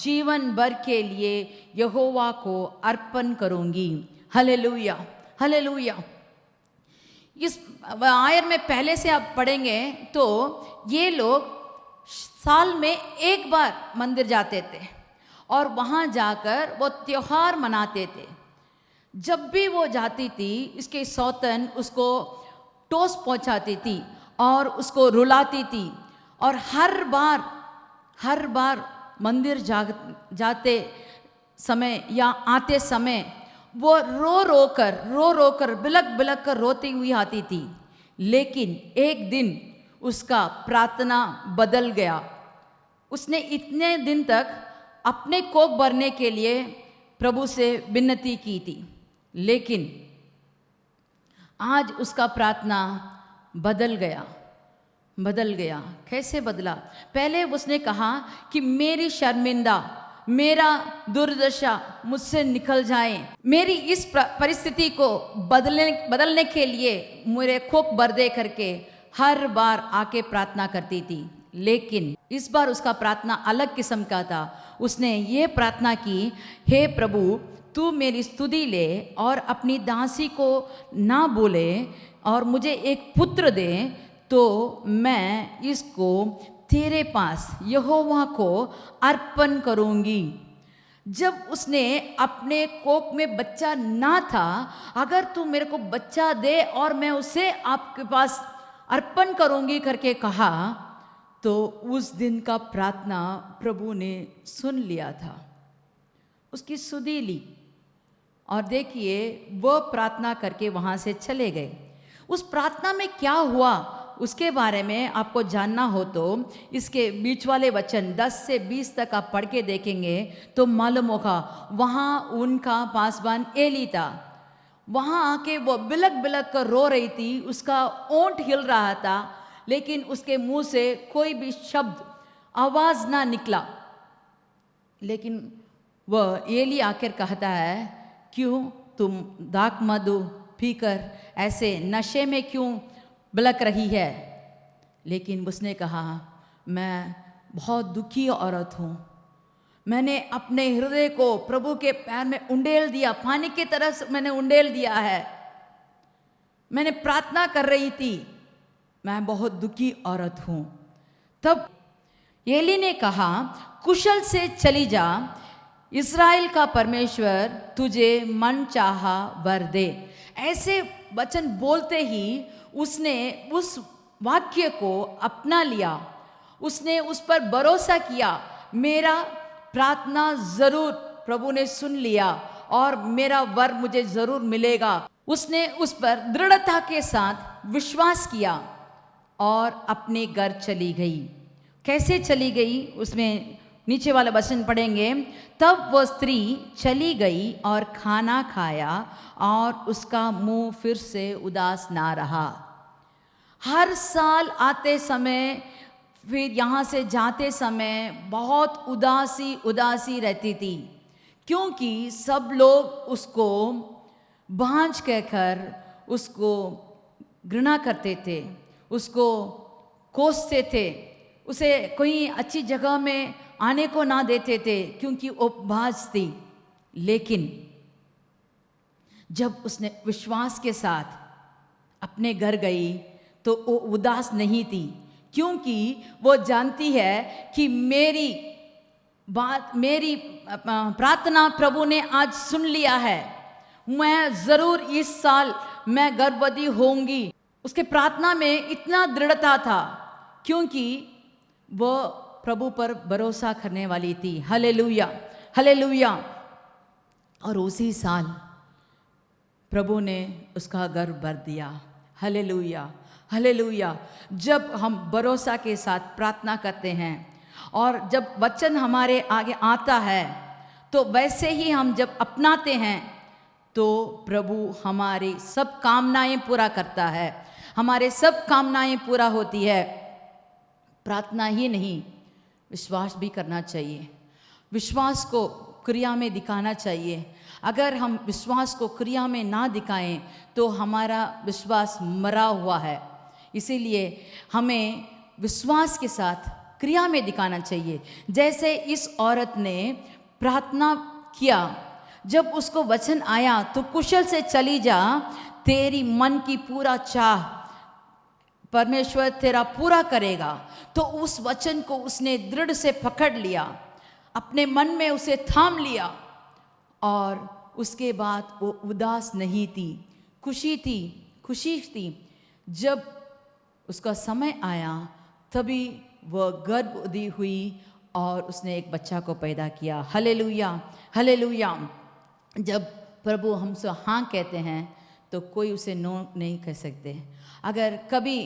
जीवन भर के लिए यहोवा को अर्पण करूंगी। Hallelujah, hallelujah. इस आयत में पहले से आप पढ़ेंगे तो ये लोग साल में एक बार मंदिर जाते थे और वहाँ जाकर वो त्योहार मनाते थे। जब भी वो जाती थी, इसके सौतन उसको टोस पहुँचाती थी और उसको रुलाती थी। और हर बार मंदिर जाते समय या आते समय वो रो रो कर बिलक बिलक कर रोती हुई आती थी। लेकिन एक दिन उसका प्रार्थना बदल गया। उसने इतने दिन तक अपने कोख भरने के लिए प्रभु से विनती की थी, लेकिन आज उसका प्रार्थना बदल गया। कैसे बदला? पहले उसने कहा कि मेरी शर्मिंदा, मेरा दुर्दशा मुझसे निकल जाए। मेरी इस परिस्थिति को बदलने के लिए मेरे कोख भर दे करके हर बार आके प्रार्थना करती थी। लेकिन इस बार उसका प्रार्थना अलग किस्म का था। उसने ये प्रार्थना की, हे प्रभु, तू मेरी स्तुति ले और अपनी दासी को ना बोले और मुझे एक पुत्र दे, तो मैं इसको तेरे पास यहोवा को अर्पण करूंगी। जब उसने अपने कोख में बच्चा ना था, अगर तू मेरे को बच्चा दे और मैं उसे आपके पास अर्पण करूंगी करके कहा, तो उस दिन का प्रार्थना प्रभु ने सुन लिया था। उसकी सुधि ली, और देखिए वो प्रार्थना करके वहाँ से चले गए। उस प्रार्थना में क्या हुआ उसके बारे में आपको जानना हो तो इसके बीच वाले वचन 10 से 20 तक आप पढ़ के देखेंगे तो मालूम होगा। वहाँ उनका पासबान एली था, वहाँ आके वो बिलक बिलक कर रो रही थी, उसका ओंठ हिल रहा था, लेकिन उसके मुंह से कोई भी शब्द आवाज़ ना निकला। लेकिन वह एली आकर कहता है, क्यों तुम दाक मधु पीकर ऐसे नशे में क्यों बिलक रही है? लेकिन उसने कहा, मैं बहुत दुखी औरत हूँ, मैंने अपने हृदय को प्रभु के पैर में उंडेल दिया, पानी की तरह से मैंने उंडेल दिया है, मैंने प्रार्थना कर रही थी, मैं बहुत दुखी औरत हूँ। तब एली ने कहा, कुशल से चली जा, इस्राएल का परमेश्वर तुझे मन चाहा वर दे। ऐसे वचन बोलते ही उसने उस वाक्य को अपना लिया, उसने उस पर भरोसा किया, मेरा प्रार्थना जरूर प्रभु ने सुन लिया और मेरा वर मुझे जरूर मिलेगा। उसने उस पर दृढ़ता के साथ विश्वास किया और अपने घर चली गई। कैसे चली गई उसमें नीचे वाला वचन पढ़ेंगे। तब वह स्त्री चली गई और खाना खाया और उसका मुंह फिर से उदास ना रहा। हर साल आते समय फिर यहाँ से जाते समय बहुत उदासी उदासी रहती थी, क्योंकि सब लोग उसको बांझ कहकर उसको घृणा करते थे, उसको कोसते थे, उसे कोई अच्छी जगह में आने को ना देते थे क्योंकि वो बांझ थी। लेकिन जब उसने विश्वास के साथ अपने घर गई तो वो उदास नहीं थी, क्योंकि वो जानती है कि मेरी प्रार्थना प्रभु ने आज सुन लिया है, मैं ज़रूर इस साल मैं गर्भवती होंगी। उसके प्रार्थना में इतना दृढ़ता था क्योंकि वो प्रभु पर भरोसा करने वाली थी। Hallelujah, hallelujah. और उसी साल प्रभु ने उसका गर्भ भर दिया। Hallelujah, hallelujah. जब हम भरोसा के साथ प्रार्थना करते हैं और जब वचन हमारे आगे आता है तो वैसे ही हम जब अपनाते हैं तो प्रभु हमारी सब कामनाएं पूरा करता है, हमारे सब कामनाएं पूरा होती है। प्रार्थना ही नहीं, विश्वास भी करना चाहिए, विश्वास को क्रिया में दिखाना चाहिए। अगर हम विश्वास को क्रिया में ना दिखाएं तो हमारा विश्वास मरा हुआ है। इसीलिए हमें विश्वास के साथ क्रिया में दिखाना चाहिए। जैसे इस औरत ने प्रार्थना किया, जब उसको वचन आया तो कुशल से चली जा, तेरी मन की पूरा चाह परमेश्वर तेरा पूरा करेगा। तो उस वचन को उसने दृढ़ से पकड़ लिया, अपने मन में उसे थाम लिया और उसके बाद वो उदास नहीं थी, खुशी थी, खुशी थी। जब उसका समय आया तभी वह गर्भवती हुई और उसने एक बच्चा को पैदा किया। Hallelujah, hallelujah. जब प्रभु हमसे हाँ कहते हैं तो कोई उसे नो नहीं कह सकते। अगर कभी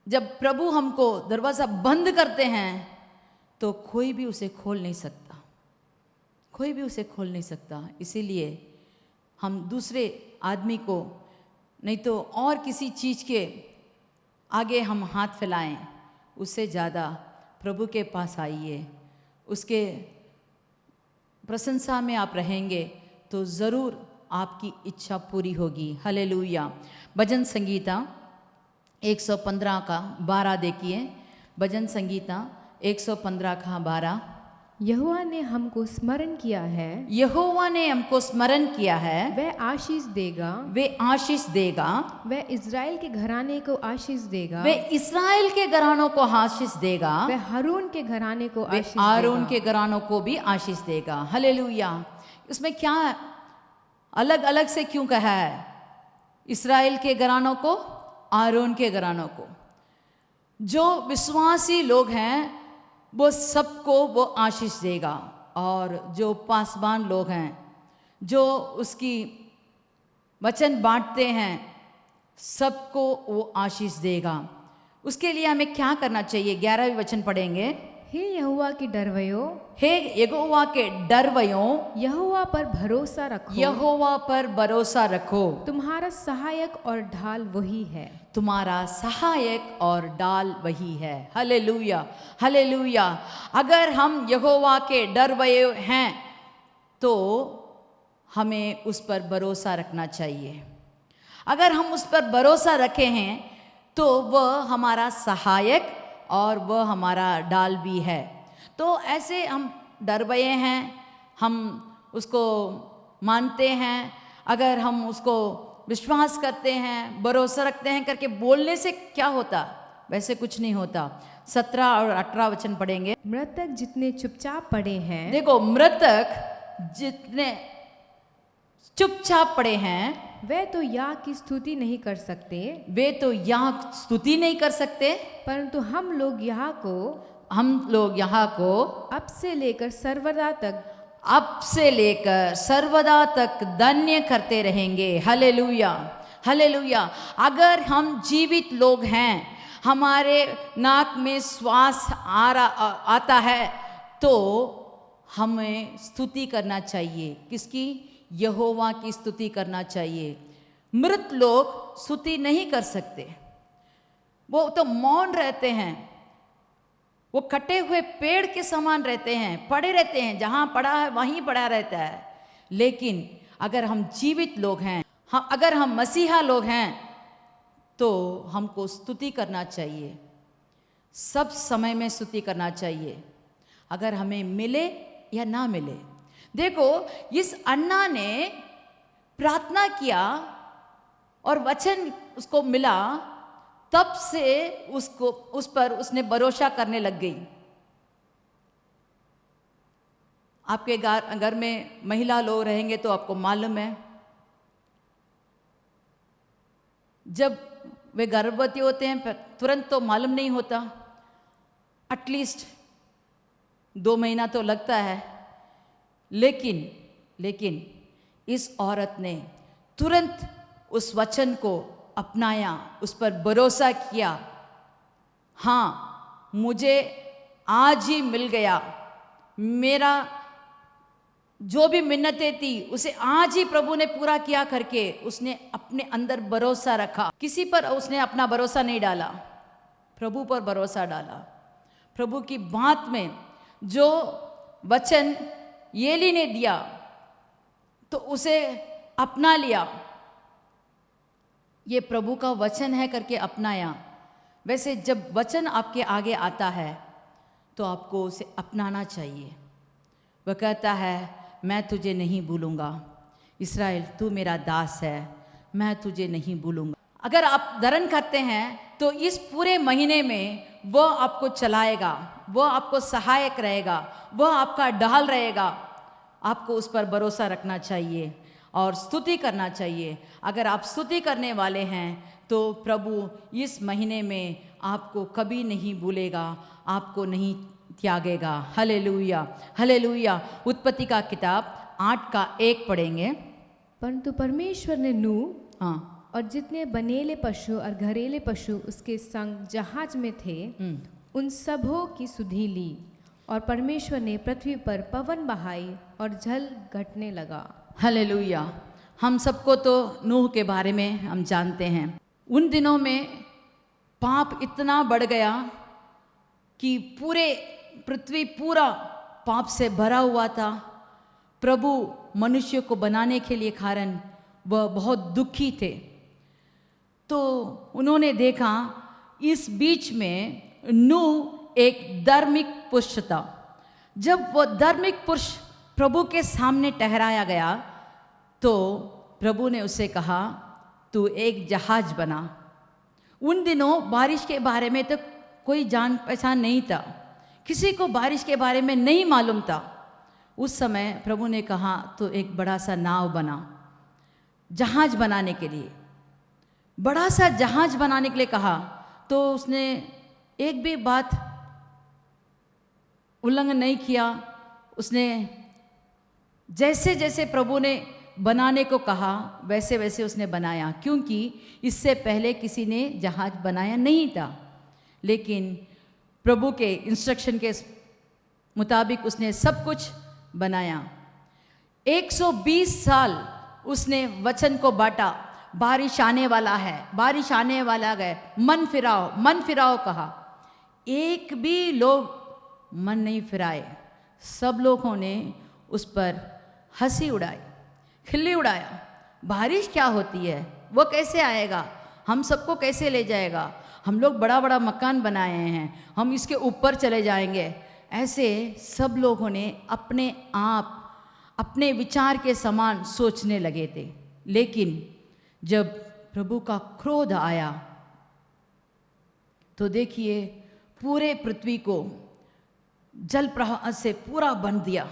जब प्रभु हमको दरवाज़ा बंद करते हैं तो कोई भी उसे खोल नहीं सकता, कोई भी उसे खोल नहीं सकता। इसीलिए हम दूसरे आदमी को नहीं तो और किसी चीज़ के आगे हम हाथ फैलाएं, उससे ज़्यादा प्रभु के पास आइए, उसके प्रशंसा में आप रहेंगे तो ज़रूर आपकी इच्छा पूरी होगी। हालेलुया। भजन संगीता 115 का 12 देखिए। भजन संगीता 115 का 12। यहोवा ने हमको स्मरण किया है, यहोवा ने हमको स्मरण किया है, वह आशीष देगा, वे आशीष देगा, वह इज़राइल के घराने को आशीष देगा, वे इस्राएल के घरानों को आशीष देगा, वह हारून के घराने को वे आशीष आरोन देगा। के घरानों को भी आशीष देगा। हालेलुया। इसमें क्या अलग अलग से क्यों कहा है? इस्राएल के घरानों को, आरोन के घरानों को। जो विश्वासी लोग हैं वो सबको वो आशीष देगा, और जो पासबान लोग हैं, जो उसकी वचन बांटते हैं सबको वो आशीष देगा। उसके लिए हमें क्या करना चाहिए? 11वें वचन पढ़ेंगे। हे यहोवा के डरवयो, हे यहोवा के डरवयों, यहोवा पर भरोसा रखो। यहोवा पर भरोसा रखो, तुम्हारा सहायक और ढाल वही है। तुम्हारा सहायक और डाल वही है। Hallelujah, hallelujah. अगर हम यहोवा के डरवयो हैं तो हमें उस पर भरोसा रखना चाहिए। अगर हम उस पर भरोसा रखे हैं तो वह हमारा सहायक और वह हमारा डाल भी है। तो ऐसे हम डरवये हैं, हम उसको मानते हैं, अगर हम उसको विश्वास करते हैं, भरोसा रखते हैं करके बोलने से क्या होता? वैसे कुछ नहीं होता। 17 और 18 वचन पढ़ेंगे। मृतक जितने चुपचाप पड़े हैं, देखो, मृतक जितने चुपचाप पड़े हैं वे तो याह की स्तुति नहीं कर सकते, वे तो यहाँ स्तुति नहीं कर सकते, परंतु हम लोग हम लोग यहाँ को अब से लेकर सर्वदा तक अब से लेकर सर्वदा तक धन्य करते रहेंगे। Hallelujah, hallelujah. अगर हम जीवित लोग हैं, हमारे नाक में श्वास आता है तो हमें स्तुति करना चाहिए। किसकी? यहोवा की स्तुति करना चाहिए। मृत लोग स्तुति नहीं कर सकते, वो तो मौन रहते हैं, वो कटे हुए पेड़ के समान रहते हैं, पड़े रहते हैं, जहाँ पड़ा है वहीं पड़ा रहता है। लेकिन अगर हम जीवित लोग हैं, अगर हम मसीहा लोग हैं तो हमको स्तुति करना चाहिए, सब समय में स्तुति करना चाहिए, अगर हमें मिले या ना मिले। देखो, इस अन्ना ने प्रार्थना किया और वचन उसको मिला, तब से उस पर उसने भरोसा करने लग गई। आपके घर में महिला लोग रहेंगे तो आपको मालूम है, जब वे गर्भवती होते हैं तुरंत तो मालूम नहीं होता, एटलीस्ट 2 महीना तो लगता है। लेकिन इस औरत ने तुरंत उस वचन को अपनाया, उस पर भरोसा किया। हाँ, मुझे आज ही मिल गया, मेरा जो भी मिन्नतें थी उसे आज ही प्रभु ने पूरा किया करके उसने अपने अंदर भरोसा रखा। किसी पर उसने अपना भरोसा नहीं डाला, प्रभु पर भरोसा डाला। प्रभु की बात में जो वचन एली ने दिया तो उसे अपना लिया, ये प्रभु का वचन है करके अपनाया। वैसे जब वचन आपके आगे आता है तो आपको उसे अपनाना चाहिए। वह कहता है, मैं तुझे नहीं भूलूंगा, इस्राएल तू मेरा दास है, मैं तुझे नहीं भूलूंगा। अगर आप धरण करते हैं तो इस पूरे महीने में वह आपको चलाएगा, वह आपको सहायक रहेगा, वह आपका ढाल रहेगा। आपको उस पर भरोसा रखना चाहिए और स्तुति करना चाहिए। अगर आप स्तुति करने वाले हैं तो प्रभु इस महीने में आपको कभी नहीं भूलेगा, आपको नहीं त्यागेगा। Hallelujah, hallelujah. उत्पत्ति का किताब 8 का 1 पढ़ेंगे। परंतु परमेश्वर ने नूह हाँ, और जितने बनेले पशु और घरेले पशु उसके संग जहाज में थे उन सबों की सुधि ली, और परमेश्वर ने पृथ्वी पर पवन बहाई और जल घटने लगा। हालेलुया। हम सबको तो नूह के बारे में हम जानते हैं। उन दिनों में पाप इतना बढ़ गया कि पूरे पृथ्वी पूरा पाप से भरा हुआ था। प्रभु मनुष्य को बनाने के लिए कारण वह बहुत दुखी थे। तो उन्होंने देखा इस बीच में नूह एक धार्मिक पुरुष था। जब वह धार्मिक पुरुष प्रभु के सामने ठहराया गया तो प्रभु ने उससे कहा, तू एक जहाज बना। उन दिनों बारिश के बारे में तो कोई जान पहचान नहीं था, किसी को बारिश के बारे में नहीं मालूम था। उस समय प्रभु ने कहा, तो एक बड़ा सा नाव बना। जहाज बनाने के लिए, बड़ा सा जहाज बनाने के लिए कहा तो उसने एक भी बात उल्लंघन नहीं किया। उसने जैसे जैसे प्रभु ने बनाने को कहा वैसे वैसे उसने बनाया, क्योंकि इससे पहले किसी ने जहाज बनाया नहीं था। लेकिन प्रभु के इंस्ट्रक्शन के मुताबिक उसने सब कुछ बनाया। 120 साल उसने वचन को बांटा। बारिश आने वाला है, बारिश आने वाला है, मन फिराओ कहा। एक भी लोग मन नहीं फिराए। सब लोगों ने उस पर हंसी उड़ाई, खिल्ली उड़ाया। बारिश क्या होती है, वो कैसे आएगा, हम सबको कैसे ले जाएगा, हम लोग बड़ा बड़ा मकान बनाए हैं, हम इसके ऊपर चले जाएंगे। ऐसे सब लोगों ने अपने आप अपने विचार के समान सोचने लगे थे। लेकिन जब प्रभु का क्रोध आया तो देखिए पूरे पृथ्वी को जल प्रवाह से पूरा बन दिया,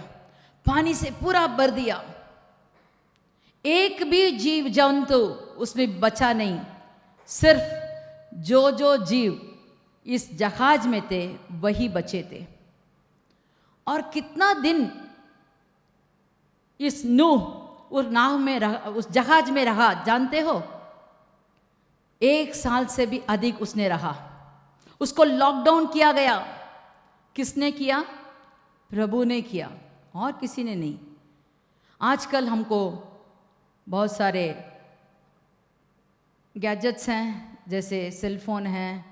पानी से पूरा भर दिया। एक भी जीव जंतु उसमें बचा नहीं। सिर्फ जो जीव इस जहाज में थे वही बचे थे। और कितना दिन इस नूह उस नाव में रहा, उस जहाज में रहा, जानते हो? 1 साल से भी अधिक उसने रहा। उसको लॉकडाउन किया गया। किसने किया? प्रभु ने किया, और किसी ने नहीं। आजकल हमको बहुत सारे गैजेट्स हैं, जैसे सेलफोन है,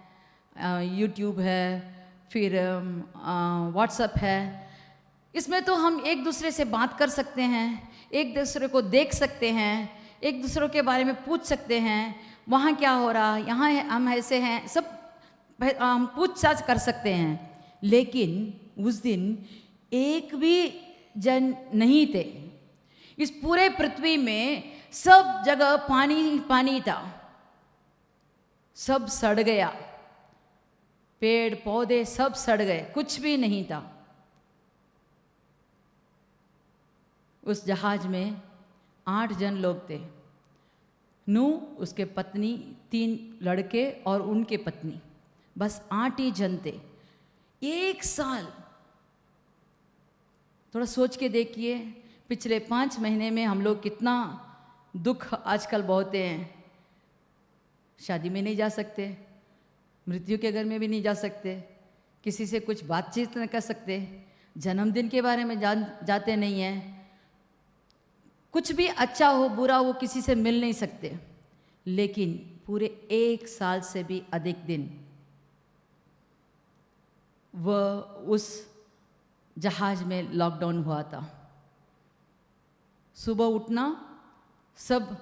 यूट्यूब है, फिर व्हाट्सएप है। इसमें तो हम एक दूसरे से बात कर सकते हैं, एक दूसरे को देख सकते हैं, एक दूसरे के बारे में पूछ सकते हैं, वहाँ क्या हो रहा, यहाँ हम ऐसे हैं, सब हम पूछताछ कर सकते हैं। लेकिन उस दिन एक भी जन नहीं थे। इस पूरे पृथ्वी में सब जगह पानी पानी था, सब सड़ गया, पेड़ पौधे सब सड़ गए, कुछ भी नहीं था। उस जहाज में 8 जन लोग थे। नूह, उसके पत्नी, 3 लड़के और उनके पत्नी, बस 8 ही जन थे। 1 साल। थोड़ा सोच के देखिए, पिछले 5 महीने में हम लोग कितना दुख आजकल बहुते हैं। शादी में नहीं जा सकते, मृत्यु के घर में भी नहीं जा सकते, किसी से कुछ बातचीत नहीं कर सकते, जन्मदिन के बारे में जाते नहीं हैं, कुछ भी अच्छा हो बुरा हो किसी से मिल नहीं सकते। लेकिन पूरे 1 साल से भी अधिक दिन वह उस जहाज में लॉकडाउन हुआ था। सुबह उठना, सब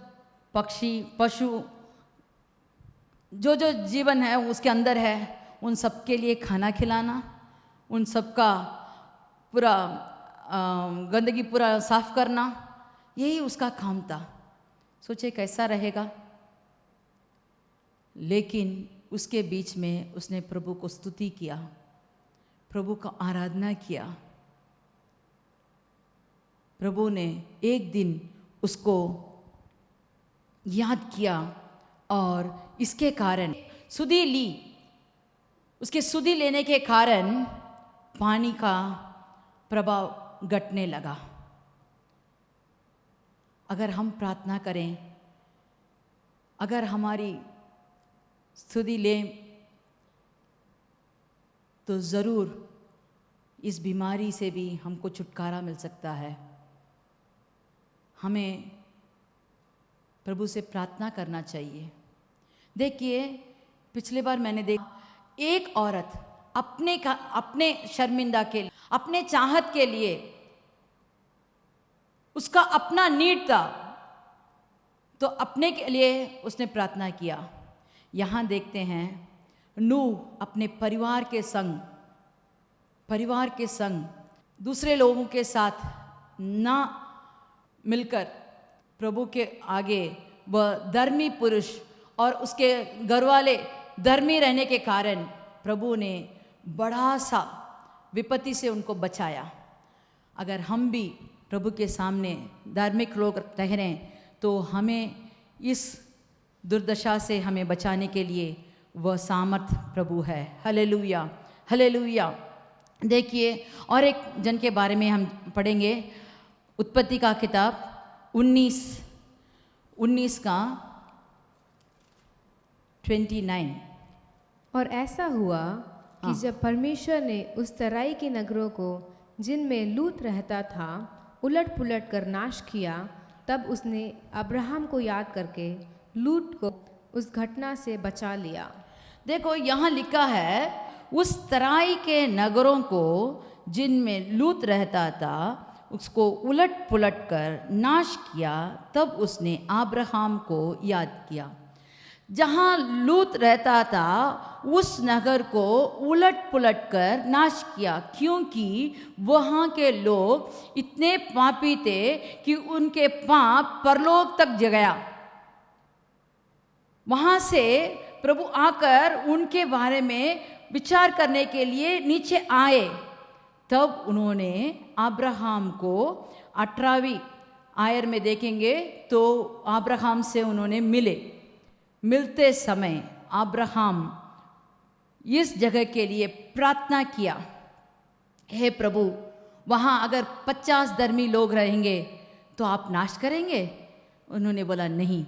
पक्षी पशु जो जो जीवन है उसके अंदर है, उन सब के लिए खाना खिलाना, उन सब का पूरा गंदगी पूरा साफ करना, यही उसका काम था। सोचे कैसा रहेगा। लेकिन उसके बीच में उसने प्रभु को स्तुति किया, प्रभु का आराधना किया। प्रभु ने एक दिन उसको याद किया और इसके कारण सुधि ली। उसके सुधि लेने के कारण पानी का प्रभाव घटने लगा। अगर हम प्रार्थना करें, अगर हमारी स्तुति लें, तो ज़रूर इस बीमारी से भी हमको छुटकारा मिल सकता है। हमें प्रभु से प्रार्थना करना चाहिए। देखिए, पिछले बार मैंने देखा एक औरत अपने शर्मिंदा के लिए, अपने चाहत के लिए, उसका अपना नीड था, तो अपने के लिए उसने प्रार्थना किया। यहाँ देखते हैं नूह अपने परिवार के संग दूसरे लोगों के साथ ना मिलकर प्रभु के आगे वह धर्मी पुरुष और उसके घरवाले धर्मी रहने के कारण प्रभु ने बड़ा सा विपत्ति से उनको बचाया। अगर हम भी प्रभु के सामने धार्मिक लोग ठहरें तो हमें इस दुर्दशा से हमें बचाने के लिए वह सामर्थ प्रभु है। Hallelujah, hallelujah. देखिए, और एक जन के बारे में हम पढ़ेंगे। उत्पत्ति का किताब 19 का 29। और ऐसा हुआ कि जब परमेश्वर ने उस तराई के नगरों को जिनमें लूत रहता था उलट पुलट कर नाश किया, तब उसने अब्राहम को याद करके लूत को उस घटना से बचा लिया। देखो यहाँ लिखा है, उस तराई के नगरों को जिनमें लूत रहता था उसको उलट पुलट कर नाश किया, तब उसने अब्राहम को याद किया। जहाँ लूत रहता था उस नगर को उलट पुलट कर नाश किया, क्योंकि वहाँ के लोग इतने पापी थे कि उनके पाप परलोक तक गया। वहाँ से प्रभु आकर उनके बारे में विचार करने के लिए नीचे आए। तब उन्होंने अब्राहम को 18वीं आयर में देखेंगे तो अब्राहम से उन्होंने मिलते समय अब्राहम इस जगह के लिए प्रार्थना किया, हे प्रभु, वहाँ अगर 50 धर्मी लोग रहेंगे तो आप नाश करेंगे? उन्होंने बोला नहीं।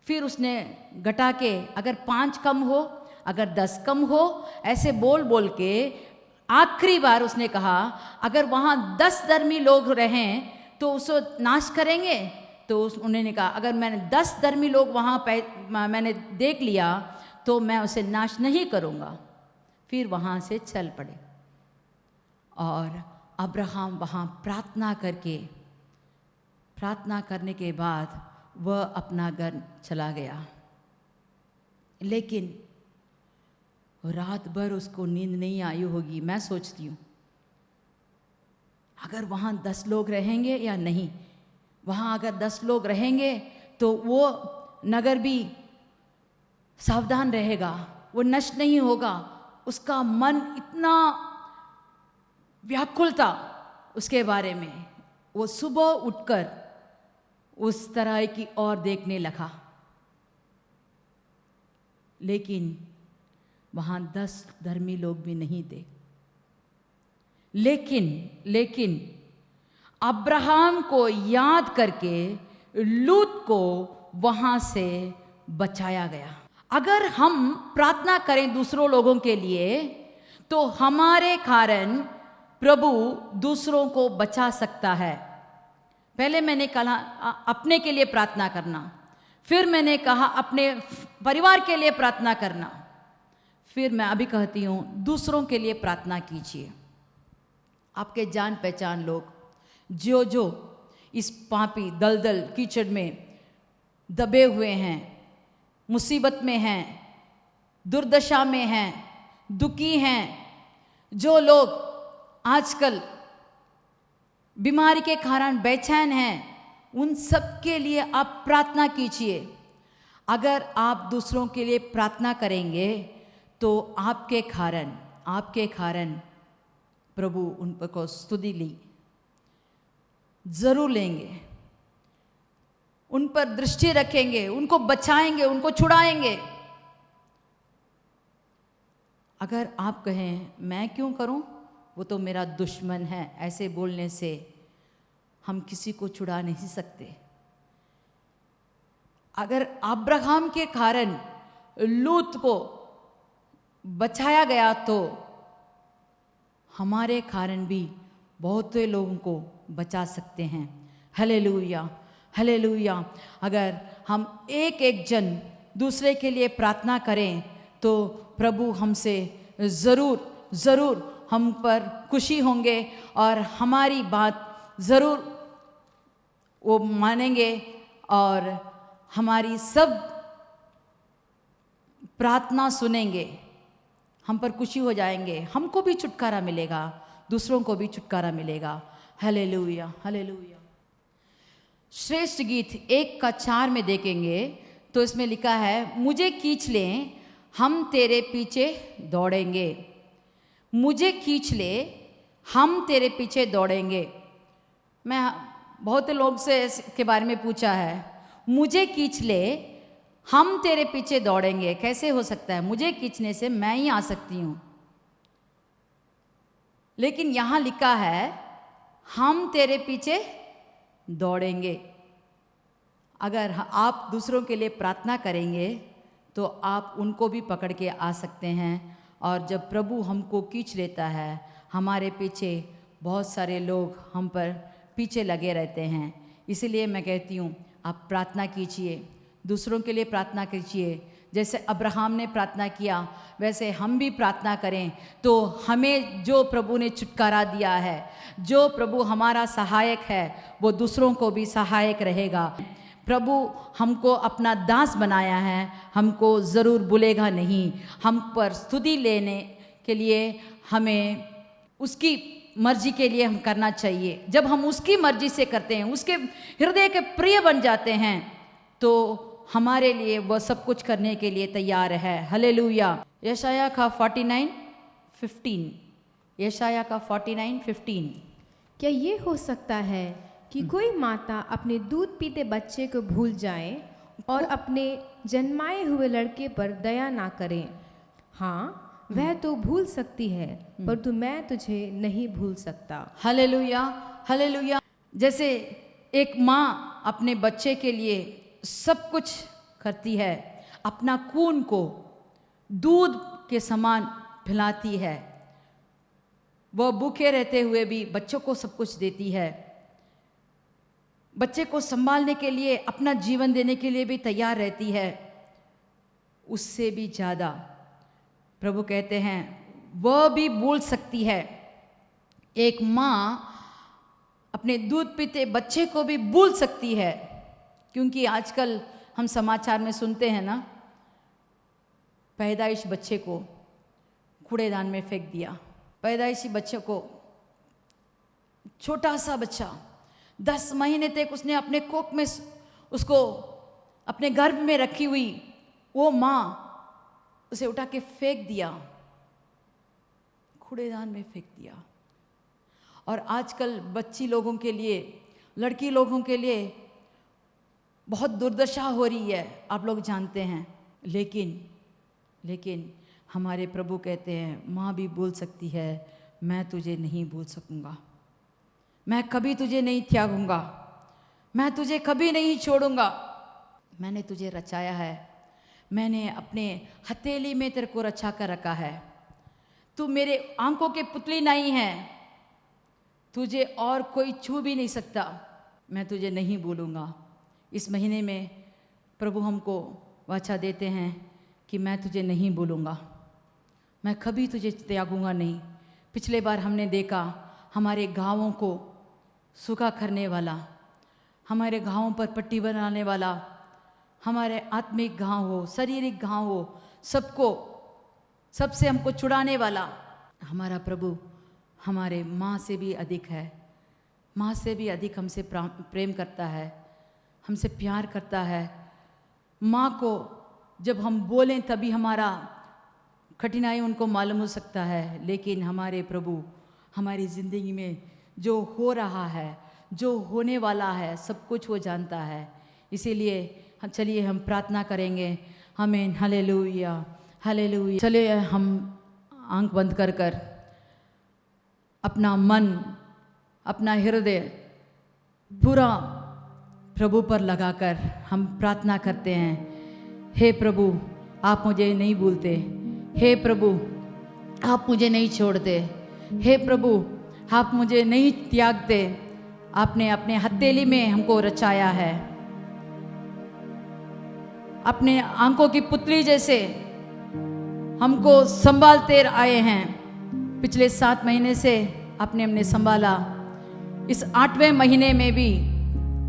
फिर उसने घटा के अगर 5 कम हो, अगर 10 कम हो, ऐसे बोल बोल के आखिरी बार उसने कहा अगर वहाँ 10 धर्मी लोग रहें तो उसको नाश करेंगे? तो उन्होंने कहा अगर मैंने 10 धर्मी लोग वहाँ मैंने देख लिया तो मैं उसे नाश नहीं करूँगा। फिर वहाँ से चल पड़े और अब्राहम वहाँ प्रार्थना करने के बाद वह अपना घर चला गया। लेकिन रात भर उसको नींद नहीं आई होगी। मैं सोचती हूँ अगर वहाँ 10 लोग रहेंगे या नहीं, वहाँ अगर 10 लोग रहेंगे तो वो नगर भी सावधान रहेगा, वो नष्ट नहीं होगा। उसका मन इतना व्याकुल था उसके बारे में, वो सुबह उठकर उस तरह की ओर देखने लगा। लेकिन वहाँ 10 धर्मी लोग भी नहीं थे। लेकिन अब्राहम को याद करके लूत को वहाँ से बचाया गया। अगर हम प्रार्थना करें दूसरों लोगों के लिए तो हमारे कारण प्रभु दूसरों को बचा सकता है। पहले मैंने कहा अपने के लिए प्रार्थना करना, फिर मैंने कहा अपने परिवार के लिए प्रार्थना करना, फिर मैं अभी कहती हूँ दूसरों के लिए प्रार्थना कीजिए। आपके जान पहचान लोग जो इस पापी दलदल कीचड़ में दबे हुए हैं, मुसीबत में हैं, दुर्दशा में हैं, दुखी हैं, जो लोग आजकल बीमारी के कारण बेचैन हैं, उन सब के लिए आप प्रार्थना कीजिए। अगर आप दूसरों के लिए प्रार्थना करेंगे तो आपके कारण प्रभु उन पर को स्तुति ली जरूर लेंगे, उन पर दृष्टि रखेंगे, उनको बचाएंगे, उनको छुड़ाएंगे। अगर आप कहें मैं क्यों करूं, वो तो मेरा दुश्मन है, ऐसे बोलने से हम किसी को छुड़ा नहीं सकते। अगर अब्राहम के कारण लूत को बचाया गया तो हमारे कारण भी बहुत लोगों को बचा सकते हैं। Hallelujah, hallelujah. अगर हम एक जन दूसरे के लिए प्रार्थना करें तो प्रभु हमसे ज़रूर हम पर खुशी होंगे और हमारी बात ज़रूर वो मानेंगे और हमारी सब प्रार्थना सुनेंगे, हम पर खुशी हो जाएंगे। हमको भी छुटकारा मिलेगा, दूसरों को भी छुटकारा मिलेगा। Hallelujah, hallelujah. श्रेष्ठ गीत 1:4 में देखेंगे तो इसमें लिखा है, मुझे खींच लें हम तेरे पीछे दौड़ेंगे, मुझे खींच ले हम तेरे पीछे दौड़ेंगे। मैं बहुत लोग से इसके बारे में पूछा है, मुझे खींच ले हम तेरे पीछे दौड़ेंगे, कैसे हो सकता है? मुझे खींचने से मैं ही आ सकती हूँ, लेकिन यहाँ लिखा है हम तेरे पीछे दौड़ेंगे। अगर आप दूसरों के लिए प्रार्थना करेंगे तो आप उनको भी पकड़ के आ सकते हैं। और जब प्रभु हमको खींच लेता है, हमारे पीछे बहुत सारे लोग हम पर पीछे लगे रहते हैं। इसलिए मैं कहती हूँ, आप प्रार्थना कीजिए, दूसरों के लिए प्रार्थना कीजिए। जैसे अब्राहम ने प्रार्थना किया, वैसे हम भी प्रार्थना करें तो हमें जो प्रभु ने छुटकारा दिया है, जो प्रभु हमारा सहायक है, वो दूसरों को भी सहायक रहेगा। प्रभु हमको अपना दास बनाया है, हमको ज़रूर भूलेगा नहीं। हम पर स्तुति लेने के लिए हमें उसकी मर्जी के लिए हम करना चाहिए। जब हम उसकी मर्जी से करते हैं, उसके हृदय के प्रिय बन जाते हैं, तो हमारे लिए वह सब कुछ करने के लिए तैयार है। हालेलुया। यशाया का 49:15, यशाया का 49:15। क्या ये हो सकता है कि कोई माता अपने दूध पीते बच्चे को भूल जाए और अपने जन्माए हुए लड़के पर दया ना करे? हाँ, वह तो भूल सकती है, परंतु मैं तुझे नहीं भूल सकता। Hallelujah, hallelujah. जैसे एक माँ अपने बच्चे के लिए सब कुछ करती है, अपना खून को दूध के समान पिलाती है, वह भूखे रहते हुए भी बच्चों को सब कुछ देती है, बच्चे को संभालने के लिए, अपना जीवन देने के लिए भी तैयार रहती है। उससे भी ज़्यादा प्रभु कहते हैं वह भी भूल सकती है। एक माँ अपने दूध पीते बच्चे को भी भूल सकती है, क्योंकि आजकल हम समाचार में सुनते हैं ना, पैदाइश बच्चे को कूड़ेदान में फेंक दिया। पैदाइशी बच्चे को, छोटा सा बच्चा 10 महीने तक उसने अपने कोख में उसको अपने गर्भ में रखी हुई, वो माँ उसे उठा के फेंक दिया, कूड़ेदान में फेंक दिया। और आजकल बच्ची लोगों के लिए, लड़की लोगों के लिए बहुत दुर्दशा हो रही है, आप लोग जानते हैं। लेकिन हमारे प्रभु कहते हैं माँ भी भूल सकती है, मैं तुझे नहीं भूल सकूँगा, मैं कभी तुझे नहीं त्यागूंगा, मैं तुझे कभी नहीं छोड़ूंगा। मैंने तुझे रचाया है, मैंने अपने हथेली में तेरे को रचा कर रखा है। तू मेरे आंखों के पुतली नहीं है, तुझे और कोई छू भी नहीं सकता, मैं तुझे नहीं भूलूंगा। इस महीने में प्रभु हमको वाचा देते हैं कि मैं तुझे नहीं भूलूंगा, मैं कभी तुझे त्यागूंगा नहीं। पिछले बार हमने देखा हमारे गाँवों को सूखा करने वाला, हमारे गाँवों पर पट्टी बनाने वाला, हमारे आत्मिक घाव हो, शारीरिक घाव हो, सबसे हमको छुड़ाने वाला हमारा प्रभु हमारे माँ से भी अधिक है, माँ से भी अधिक हमसे प्रेम करता है, हमसे प्यार करता है। माँ को जब हम बोलें तभी हमारा कठिनाई उनको मालूम हो सकता है, लेकिन हमारे प्रभु हमारी ज़िंदगी में जो हो रहा है, जो होने वाला है, सब कुछ वो जानता है। इसीलिए चलिए हम प्रार्थना करेंगे। आमीन, हालेलुया, हालेलुया। चलिए हम आंख बंद कर अपना मन, अपना हृदय पूरा प्रभु पर लगाकर हम प्रार्थना करते हैं। हे प्रभु, आप मुझे नहीं भूलते, हे प्रभु आप मुझे नहीं छोड़ते, हे प्रभु आप मुझे नहीं त्यागते, आपने अपने हथेली में हमको रचाया है, अपने आंखों की पुतली जैसे हमको संभालते आए हैं। पिछले 7 महीने से आपने हमने संभाला, इस 8वें महीने में भी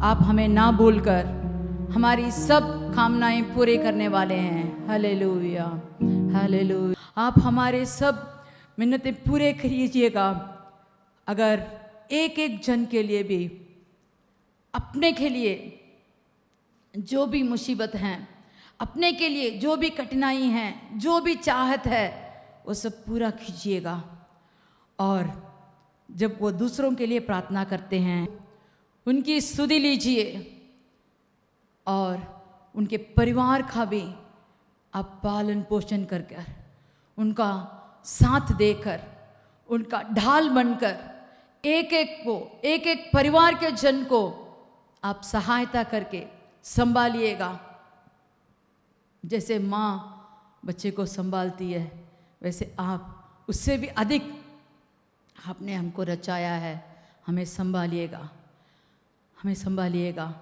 आप हमें ना भूलकर हमारी सब कामनाएं पूरे करने वाले हैं। Hallelujah, hallelujah. आप हमारे सब मिन्नतें पूरे करिएगा। अगर एक एक जन के लिए भी, अपने के लिए जो भी मुसीबत हैं, अपने के लिए जो भी कठिनाई हैं, जो भी चाहत है, वो सब पूरा कीजिएगा। और जब वो दूसरों के लिए प्रार्थना करते हैं, उनकी स्तुति लीजिए और उनके परिवार का भी आप पालन पोषण कर कर, उनका साथ देकर, उनका ढाल बनकर, एक एक परिवार के जन को आप सहायता करके संभालिएगा। जैसे माँ बच्चे को संभालती है, वैसे आप उससे भी अधिक आपने हमको रचाया है। हमें संभालिएगा, हमें संभालिएगा।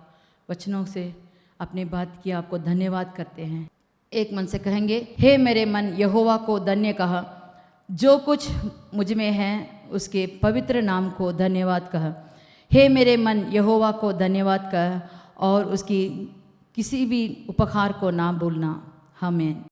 वचनों से अपनी बात की आपको धन्यवाद करते हैं। एक मन से कहेंगे, हे मेरे मन यहोवा को धन्य कहा, जो कुछ मुझ में है उसके पवित्र नाम को धन्यवाद कहा। हे मेरे मन यहोवा को धन्यवाद कह और उसकी किसी भी उपकार को ना भूलना। आमीन।